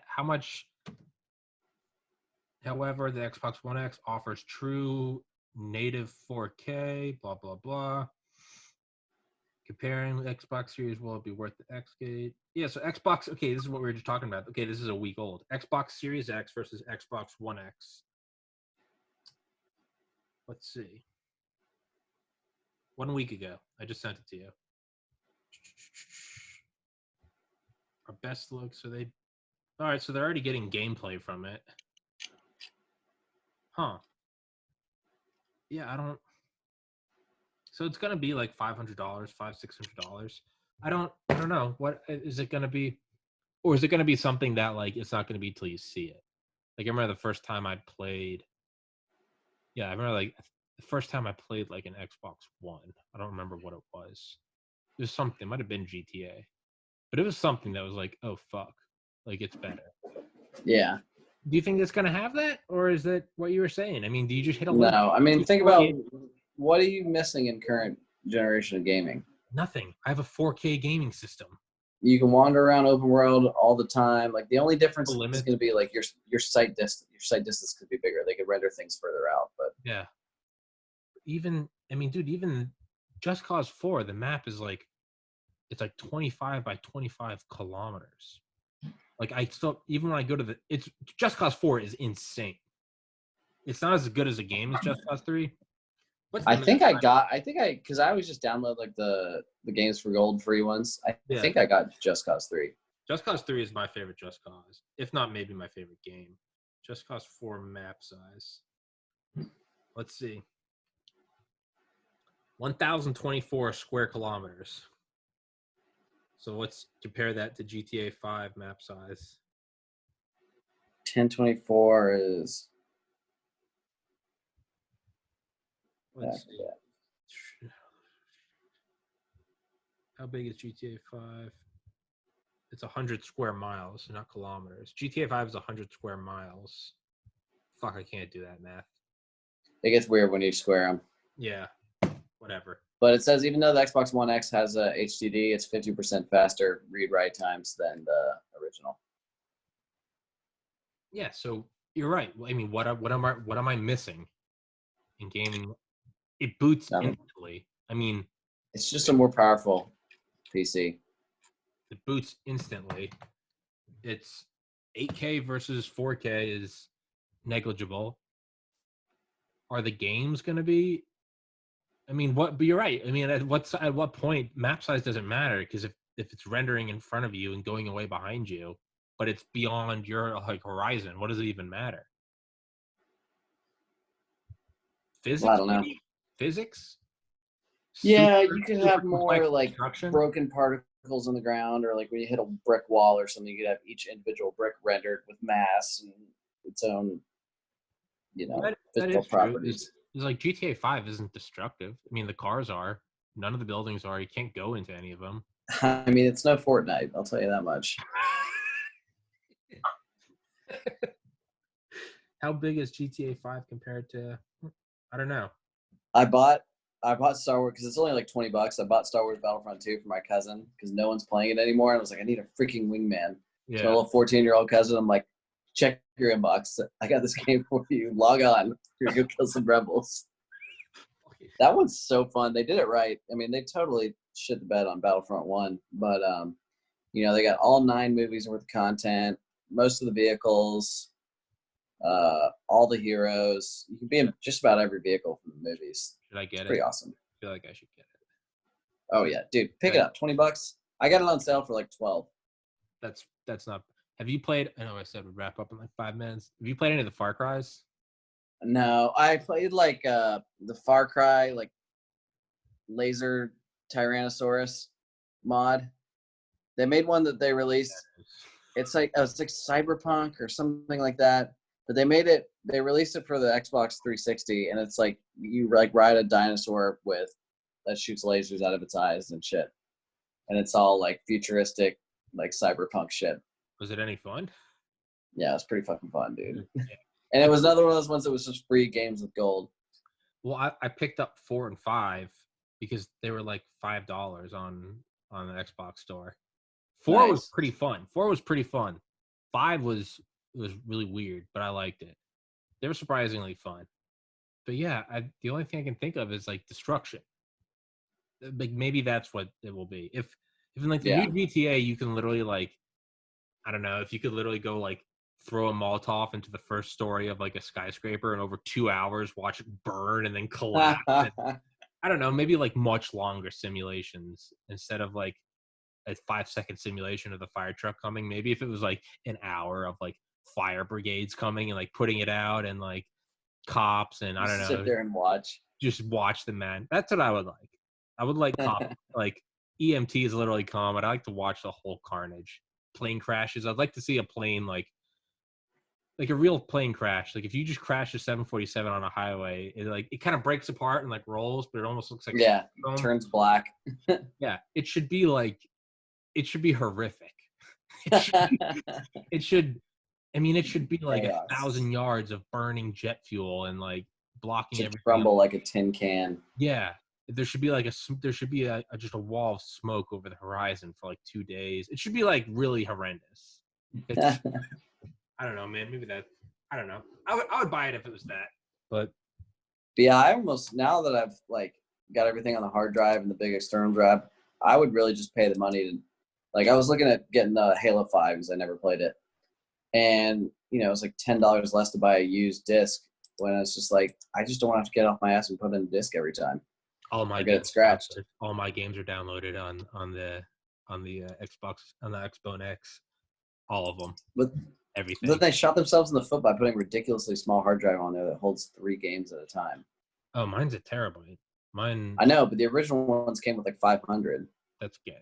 how much. However, the Xbox One X offers true native 4K, blah, blah, blah. Comparing the Xbox Series, will it be worth the X-Gate? Yeah, so Xbox, okay, this is what we were just talking about. Okay, this is a week old. Xbox Series X versus Xbox One X. Let's see. 1 week ago. I just sent it to you. Our best looks, all right, so they're already getting gameplay from it. Huh. Yeah, I don't. So it's gonna be like $500, $600. I don't know. What is it gonna be? Or is it gonna be something that like it's not gonna be till you see it? Like I remember the first time I played. Yeah, I remember like the first time I played like an Xbox One. I don't remember what it was. It was something. It might have been GTA, but it was something that was like, oh fuck, like it's better. Yeah. Do you think it's going to have that, or is that what you were saying? I mean, do you just hit a No, I mean, think about 248? what are you missing in current generation of gaming? Nothing. I have a 4K gaming system. You can wander around open world all the time. Like the only difference No is limit. going to be like your sight distance. Your sight distance could be bigger. They could render things further out, but Yeah. Even, I mean, dude, even Just Cause 4, the map is like, it's like 25 by 25 kilometers. Like I still, even when I go to it's Just Cause 4 is insane. It's not as good as a game as Just Cause 3. What's the because I always just download like the games for gold free ones. I think I got Just Cause 3. Just Cause 3 is my favorite Just Cause, if not maybe my favorite game. Just Cause 4 map size. Let's see. 1,024 square kilometers. So let's compare that to GTA 5 map size. 1024 is. Let's see. How big is GTA 5? It's 100 square miles, not kilometers. GTA 5 is 100 square miles. Fuck, I can't do that math. It gets weird when you square them. Yeah, whatever. But it says even though the Xbox One X has a HDD, it's 50% faster read-write times than the original. Yeah, so you're right. I mean, what am I missing in gaming? It boots instantly. I mean, it's just a more powerful PC. It boots instantly. It's 8K versus 4K is negligible. Are the games going to be? I mean, what? But you're right. I mean, at what point map size doesn't matter, because if it's rendering in front of you and going away behind you, but it's beyond your like horizon, what does it even matter? Physics? Well, I don't know. Physics? Yeah, you could have more like construction? Broken particles on the ground, or like when you hit a brick wall or something, you could have each individual brick rendered with mass and its own, physical properties. It's like GTA 5 isn't destructive. I mean, the cars are. None of the buildings are. You can't go into any of them. I mean, it's no Fortnite. I'll tell you that much. How big is GTA 5 compared to? I don't know. I bought Star Wars because it's only like $20. I bought Star Wars Battlefront 2 for my cousin because no one's playing it anymore. And I was like, I need a freaking wingman. Yeah. So my little 14-year-old cousin, I'm like, check your inbox. I got this game for you. Log on. You're gonna go kill some rebels. That one's so fun. They did it right. I mean, they totally shit the bed on Battlefront 1, but they got all 9 movies worth of content, most of the vehicles, all the heroes. You can be in just about every vehicle from the movies. Should I get it? Pretty awesome. I feel like I should get it. Oh yeah, dude, pick it up. $20. I got it on sale for like 12. That's not. Have you played? I know I said we'd wrap up in like 5 minutes. Have you played any of the Far Cries? No, I played like the Far Cry like laser Tyrannosaurus mod. They made one that they released. It's like Cyberpunk or something like that. But they released it for the Xbox 360, and it's like you like ride a dinosaur that shoots lasers out of its eyes and shit. And it's all like futuristic, like cyberpunk shit. Was it any fun? Yeah, it was pretty fucking fun, dude. Yeah. And it was another one of those ones that was just free games with gold. Well, I picked up 4 and 5 because they were like $5 on the Xbox store. 4 was pretty fun. 4 was pretty fun. 5 was really weird, but I liked it. They were surprisingly fun. But yeah, the only thing I can think of is like destruction. Like maybe that's what it will be. If in like the new GTA, you can literally like, I don't know, if you could literally go like throw a Molotov into the first story of like a skyscraper and over 2 hours watch it burn and then collapse. And, I don't know, maybe like much longer simulations instead of like a 5-second simulation of the fire truck coming. Maybe if it was like an hour of like fire brigades coming and like putting it out and like cops and I don't know. Sit there and watch. Just watch the man. That's what I would like. I would like cop like EMTs literally come, and I like to watch the whole carnage. Plane crashes. I'd like to see a plane like a real plane crash. Like if you just crash a 747 on a highway, it kind of breaks apart and like rolls, but it almost looks like turns black. Yeah, it should be horrific. It should I mean, it should be like Chaos. 1,000 yards of burning jet fuel and like blocking Should everything. crumble like a tin can. Yeah, there should be like just a wall of smoke over the horizon for like 2 days. It should be like really horrendous. I don't know, man. Maybe that. I don't know. I would buy it if it was that. But yeah, I almost, now that I've like got everything on the hard drive and the big external drive, I would really just pay the money to, like, I was looking at getting Halo 5 because I never played it, and it was like $10 less to buy a used disc, when it's just like, I just don't want to have to get off my ass and put in a disc every time. all my get it scratched. All my games are downloaded on the Xbox, on the Xbone X. All of them. But everything. then they shot themselves in the foot by putting a ridiculously small hard drive on there that holds 3 games at a time. Oh, mine's a terabyte. Mine. I know, but the original ones came with like 500. That's gay.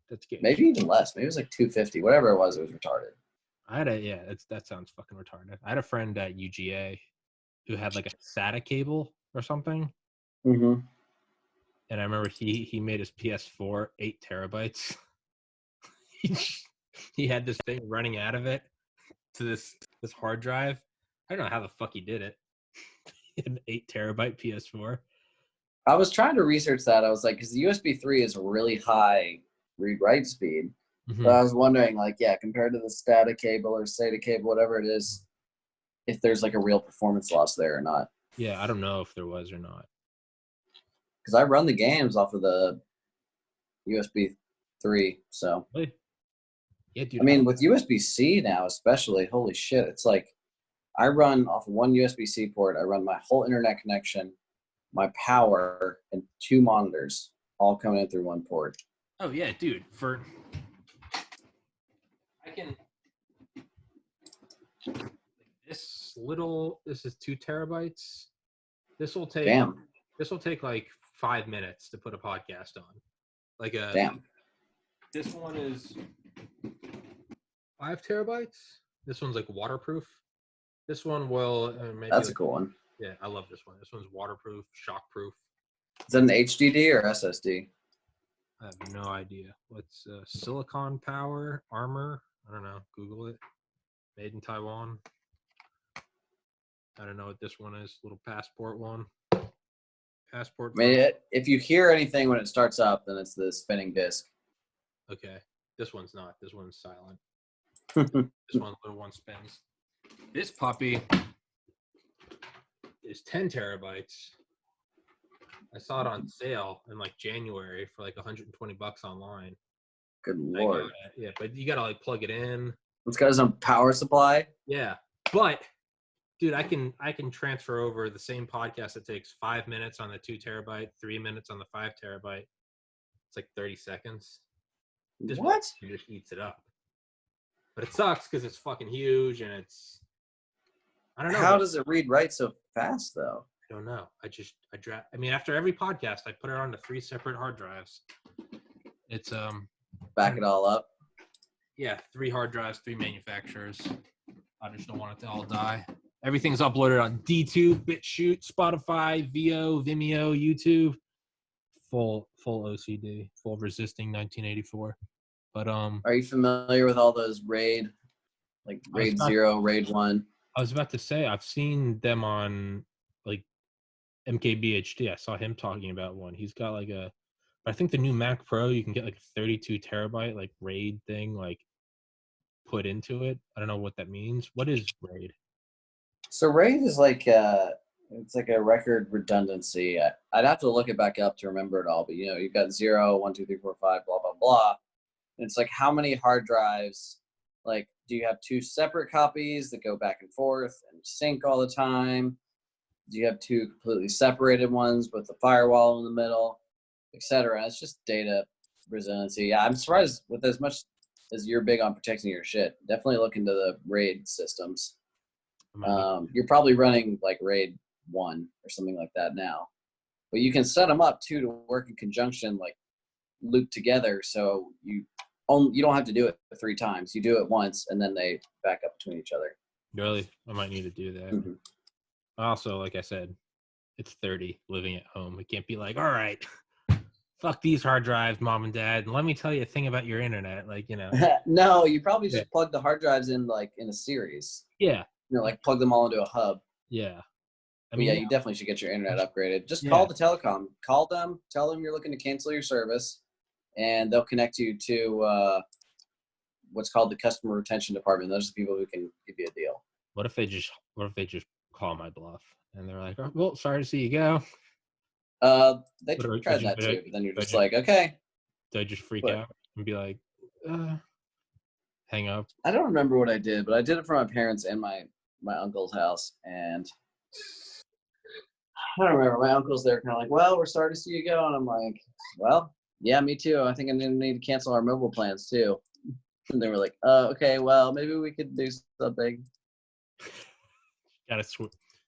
That's gay. Maybe even less. Maybe it was like 250. Whatever it was retarded. That sounds fucking retarded. I had a friend at UGA who had like a SATA cable or something. Mm-hmm. And I remember he made his PS4 8 terabytes. He had this thing running out of it to this hard drive. I don't know how the fuck he did it. An 8 terabyte PS4. I was trying to research that. I was like, because the USB 3 is a really high read-write speed. Mm-hmm. But I was wondering, like, yeah, compared to the SATA cable or SATA cable, whatever it is, if there's like a real performance loss there or not. Yeah, I don't know if there was or not. Because I run the games off of the USB 3, so. Really? Yeah, dude. I mean, with USB-C now, especially, holy shit, it's like I run off of one USB-C port. I run my whole internet connection, my power, and 2 monitors all coming in through one port. Oh yeah, dude. This is 2 terabytes. This will take like 5 minutes to put a podcast on. Like a damn. This one is 5 terabytes. This one's like waterproof. This one will maybe. That's a cool one. Yeah, I love this one. This one's waterproof, shockproof. Is that an HDD or SSD? I have no idea. What's silicon power armor? I don't know. Google it. Made in Taiwan. I don't know what this one is. Little passport one. Passport. I mean, if you hear anything when it starts up, then it's the spinning disc. Okay. This one's not. This one's silent. This one spins. This puppy is 10 terabytes. I saw it on sale in like January for like $120 online. Good lord. Yeah, but you gotta like plug it in. It's got its own power supply. Yeah, but dude, I can transfer over the same podcast that takes 5 minutes on the 2 terabyte, 3 minutes on the 5 terabyte. It's like 30 seconds. This What? just eats it up. But it sucks because it's fucking huge and it's. I don't know. How does it read write so fast though? I don't know. I mean, after every podcast, I put it onto 3 separate hard drives. It's back it all up. Yeah, 3 hard drives, 3 manufacturers. I just don't want it to all die. Everything's uploaded on D2, BitChute, Spotify, VO, Vimeo, YouTube. Full OCD, full resisting 1984. But Are you familiar with all those RAID, like RAID 0, RAID 1? I was about to say I've seen them on like MKBHD. I saw him talking about one. He's got like I think the new Mac Pro, you can get like a 32 terabyte like RAID thing like put into it. I don't know what that means. What is RAID? So RAID is like it's like a record redundancy. I'd have to look it back up to remember it all, but you've got 0, 1, 2, 3, 4, 5, blah blah blah. And it's like how many hard drives? Like, do you have 2 separate copies that go back and forth and sync all the time? Do you have 2 completely separated ones with the firewall in the middle, etc.? It's just data resiliency. Yeah, I'm surprised with as much as you're big on protecting your shit. Definitely look into the RAID systems. You're probably running like RAID 1 or something like that now, but you can set them up too to work in conjunction, like loop together, so you don't have to do it 3 times. You do it once and then they back up between each other. Really? I might need to do that. Mm-hmm. Also, like I said, it's 30 living at home. We can't be like, all right, fuck these hard drives, mom and dad. And let me tell you a thing about your internet. Like, No, you probably Yeah. just plug the hard drives in like in a series. Yeah. Like plug them all into a hub. Yeah. I But mean, yeah, you definitely should get your internet upgraded. Just Yeah. call the telecom. Call them. Tell them you're looking to cancel your service, and they'll connect you to what's called the customer retention department. Those are the people who can give you a deal. What if they just call my bluff and they're like, oh, well, sorry to see you go. They But tried that too, but then you're just like, okay. Do I just freak But- out and be like, hang up? I don't remember what I did, but I did it for my parents and my uncle's house, and I don't remember. My uncle's there kind of like, well, we're sorry to see you go. And I'm like, well, yeah, me too. I think I need to cancel our mobile plans too. And they were like, okay, well, maybe we could do something. Gotta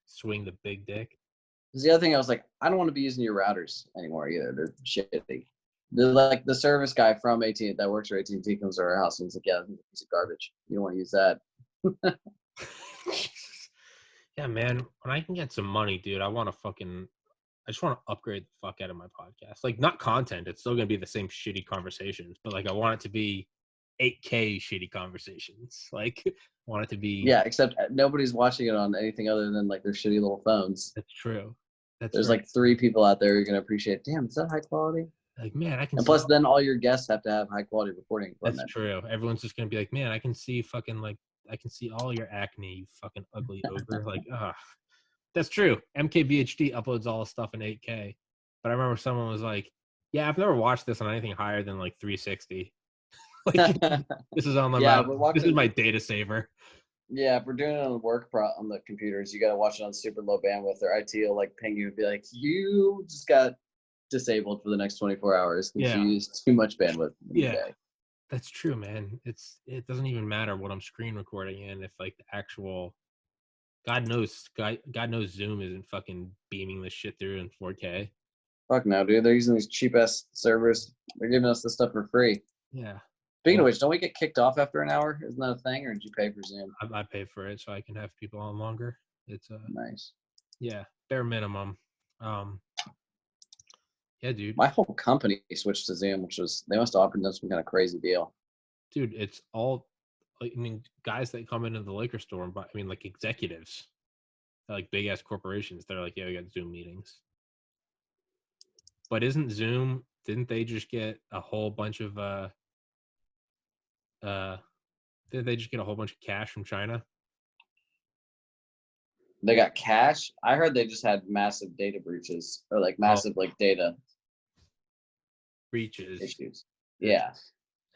swing the big dick. Because the other thing, I was like, I don't want to be using your routers anymore either. They're shitty. They're like the service guy from AT&T that works for AT&T comes to our house and he's like, yeah, it's garbage. You don't want to use that. Yeah, man. When I can get some money, dude, I just want to upgrade the fuck out of my podcast. Like, not content. It's still going to be the same shitty conversations, but like, I want it to be 8K shitty conversations. Like, I want it to be. Yeah, except nobody's watching it on anything other than like their shitty little phones. That's true. There's like 3 people out there who are going to appreciate, damn, is that high quality? Like, man, I can. And plus, then all your guests have to have high quality recording equipment. That's true. Everyone's just going to be like, man, I can see fucking like, I can see all your acne, you fucking ugly ogre. Like, that's true. MKBHD uploads all the stuff in 8K. But I remember someone was like, yeah, I've never watched this on anything higher than like 360. Like, this is on this is my data saver. Yeah, if we're doing it on the on the computers, you got to watch it on super low bandwidth. Or IT will like ping you and be like, you just got disabled for the next 24 hours because you used too much bandwidth. Yeah. That's true, man. It doesn't even matter what I'm screen recording in if like the actual God knows Zoom isn't fucking beaming this shit through in 4K. Fuck no, dude. They're using these cheap ass servers. They're giving us this stuff for free. Yeah. Speaking of which, don't we get kicked off after an hour? Isn't that a thing, or did you pay for Zoom? I pay for it so I can have people on longer. It's nice. Yeah, bare minimum. Yeah, dude. My whole company switched to Zoom, which was they must have offered them some kind of crazy deal. Dude, it's all. I mean, guys that come into the liquor store, but I mean, like executives, like big ass corporations. They're like, yeah, we got Zoom meetings. But isn't Zoom? Didn't they just get a whole bunch of did they just get a whole bunch of cash from China? They got cash? I heard they just had massive data breaches or like massive like data breaches issues. Yeah.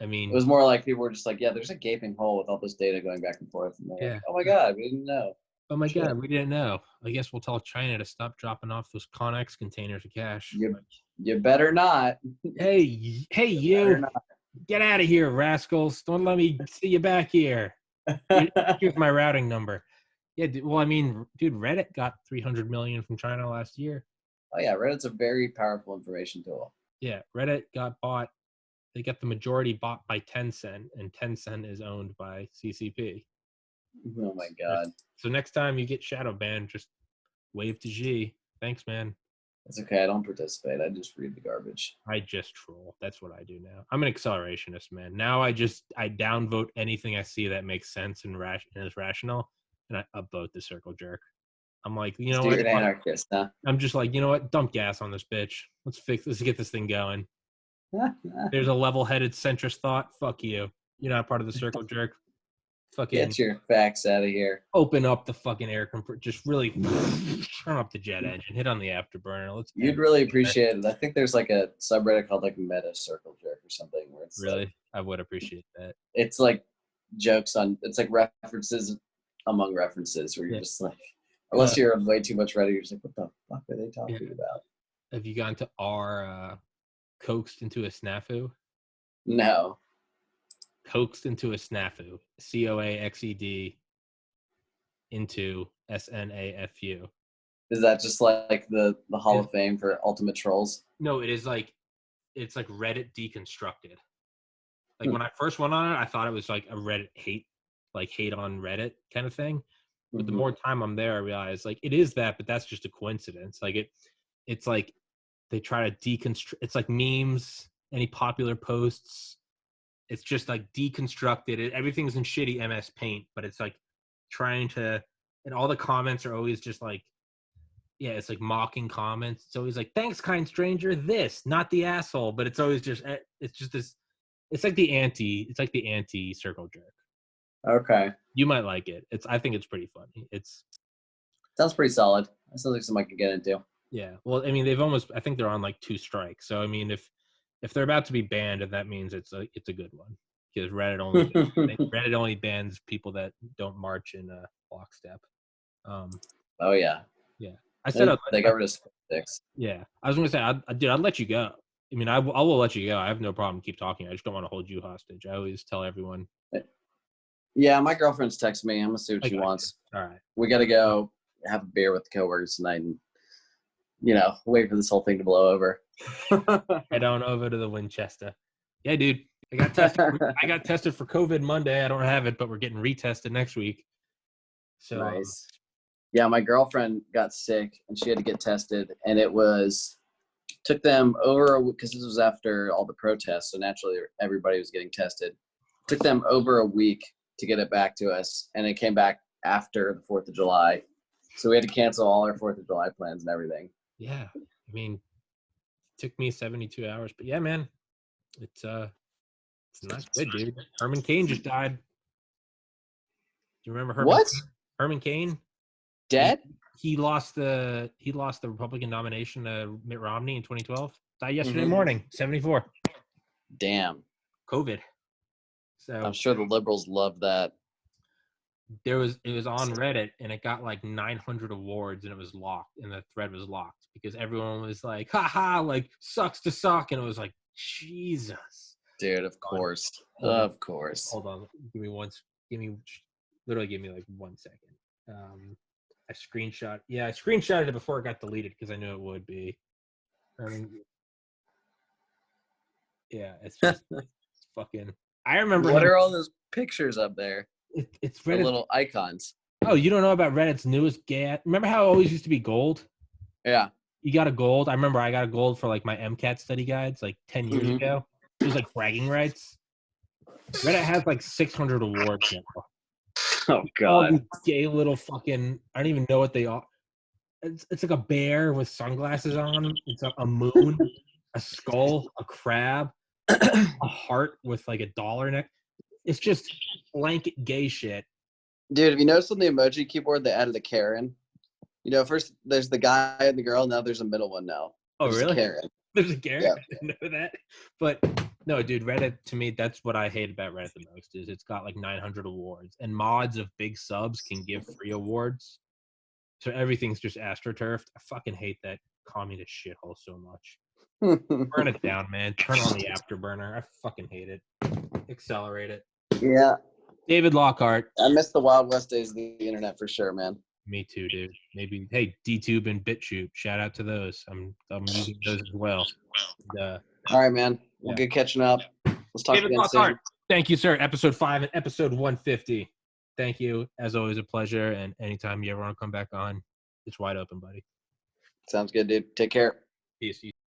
I mean, it was more like people were just like, yeah, there's a gaping hole with all this data going back and forth. And like, oh my God, we didn't know. Oh my God, we didn't know. I guess we'll tell China to stop dropping off those Connex containers of cash. You better not. Hey, you. Get out of here, rascals. Don't let me see you back here. Here's my routing number. Yeah, well, I mean, dude, Reddit got 300 million from China last year. Oh, yeah, Reddit's a very powerful information tool. Yeah, Reddit got bought. They got the majority bought by Tencent, and Tencent is owned by CCP. Oh, my God. So next time you get shadow banned, just wave to G. Thanks, man. It's okay. I don't participate. I just read the garbage. I just troll. That's what I do now. I'm an accelerationist, man. Now I downvote anything I see that makes sense and is rational, and I upvote the circle jerk. I'm like, you know what? You're an anarchist, huh? I'm just like, you know what? Dump gas on this bitch. Let's get this thing going. There's a level-headed centrist thought. Fuck you. You're not part of the circle jerk. Fucking get your facts out of here. Open up the fucking air compressor. Just really turn up the jet engine. Hit on the afterburner. You'd really appreciate it. I think there's like a subreddit called like Meta Circle Jerk or something where it's really. Like, I would appreciate that. It's like jokes on. It's like references among references where you're just like, unless you're way too much Reddit, you're just like, what the fuck are they talking about? Have you gone to our coaxed into a snafu? No. Coaxed into a snafu. COAXED into SNAFU. Is that just like the Hall of Fame for ultimate trolls? No, it's like Reddit deconstructed. Like when I first went on it, I thought it was like a Reddit hate on Reddit kind of thing. But the more time I'm there, I realize like it is that, but that's just a coincidence. Like it's like they try to deconstruct. It's like memes, any popular posts. It's just like deconstructed. Everything's in shitty MS Paint, but it's like trying to, and all the comments are always just like, yeah, it's like mocking comments. It's always like, thanks, kind stranger, this, not the asshole. But it's always just, it's just this, it's like the anti circle jerk. Okay. You might like it. I think it's pretty funny. Sounds pretty solid. That sounds like something I could get into. Yeah. Well, I mean, I think they're on like 2 strikes. So, I mean, if they're about to be banned, that means it's a good one. Because Reddit only bans people that don't march in lockstep. Oh, yeah. Yeah. I said they got rid of sticks. Yeah. I was going to say, I'd let you go. I mean, I will let you go. I have no problem keep talking. I just don't want to hold you hostage. I always tell everyone. Yeah, my girlfriend's texting me. I'm going to see what she wants. All right. We got to go have a beer with the coworkers tonight and, wait for this whole thing to blow over. Head on over to the Winchester. Yeah, dude. I got tested for COVID Monday. I don't have it, but we're getting retested next week. So nice. Yeah, my girlfriend got sick and she had to get tested, and took them over, because this was after all the protests, so naturally everybody was getting tested. Took them over a week to get it back to us, and it came back after the 4th of July. So we had to cancel all our 4th of July plans and everything. Yeah. I mean, it took me 72 hours, but yeah, man, it's not good, dude. Herman Cain just died. Do you remember Herman? What? Herman Cain? Dead? He lost the Republican nomination to Mitt Romney in 2012. Died yesterday morning, 74. Damn. COVID. So I'm sure the liberals love that. It was on Reddit, and it got like 900 awards, and it was locked, and the thread was locked because everyone was like, haha, like sucks to suck. And it was like, Jesus. Dude, of course. Of course. Hold on. Literally give me like 1 second. I screenshotted it before it got deleted because I knew it would be. Yeah, it's just it's fucking. I remember. What are all those pictures up there? It's Reddit. The little icons. Oh, you don't know about Reddit's newest GAT? Remember how it always used to be gold? Yeah. You got a gold. I remember I got a gold for like my MCAT study guides like 10 years ago. It was like bragging rights. Reddit has like 600 awards now. Oh, God. All these gay little fucking, I don't even know what they are. It's like a bear with sunglasses on. It's a moon, a skull, a crab, a heart with like a dollar neck. It's just blanket gay shit. Dude, have you noticed on the emoji keyboard they added a Karen? First there's the guy and the girl. Now there's a middle one now. Oh, there's really? A Karen. There's a Karen? Yeah. I didn't know that. But no, dude, Reddit, to me, that's what I hate about Reddit the most is it's got like 900 awards. And mods of big subs can give free awards. So everything's just astroturfed. I fucking hate that communist shithole so much. Burn it down, man. Turn on the afterburner. I fucking hate it. Accelerate it. Yeah. David Lockhart. I miss the Wild West days of the internet for sure, man. Me too, dude. Maybe, hey, DTube and BitChute. Shout out to those. I'm using those as well. And, all right, man. Well, good catching up. Let's talk David again Lockhart. soon. Thank you, sir. Episode 5 and episode 150. Thank you. As always, a pleasure. And anytime you ever want to come back on, it's wide open, buddy. Sounds good, dude. Take care. Peace.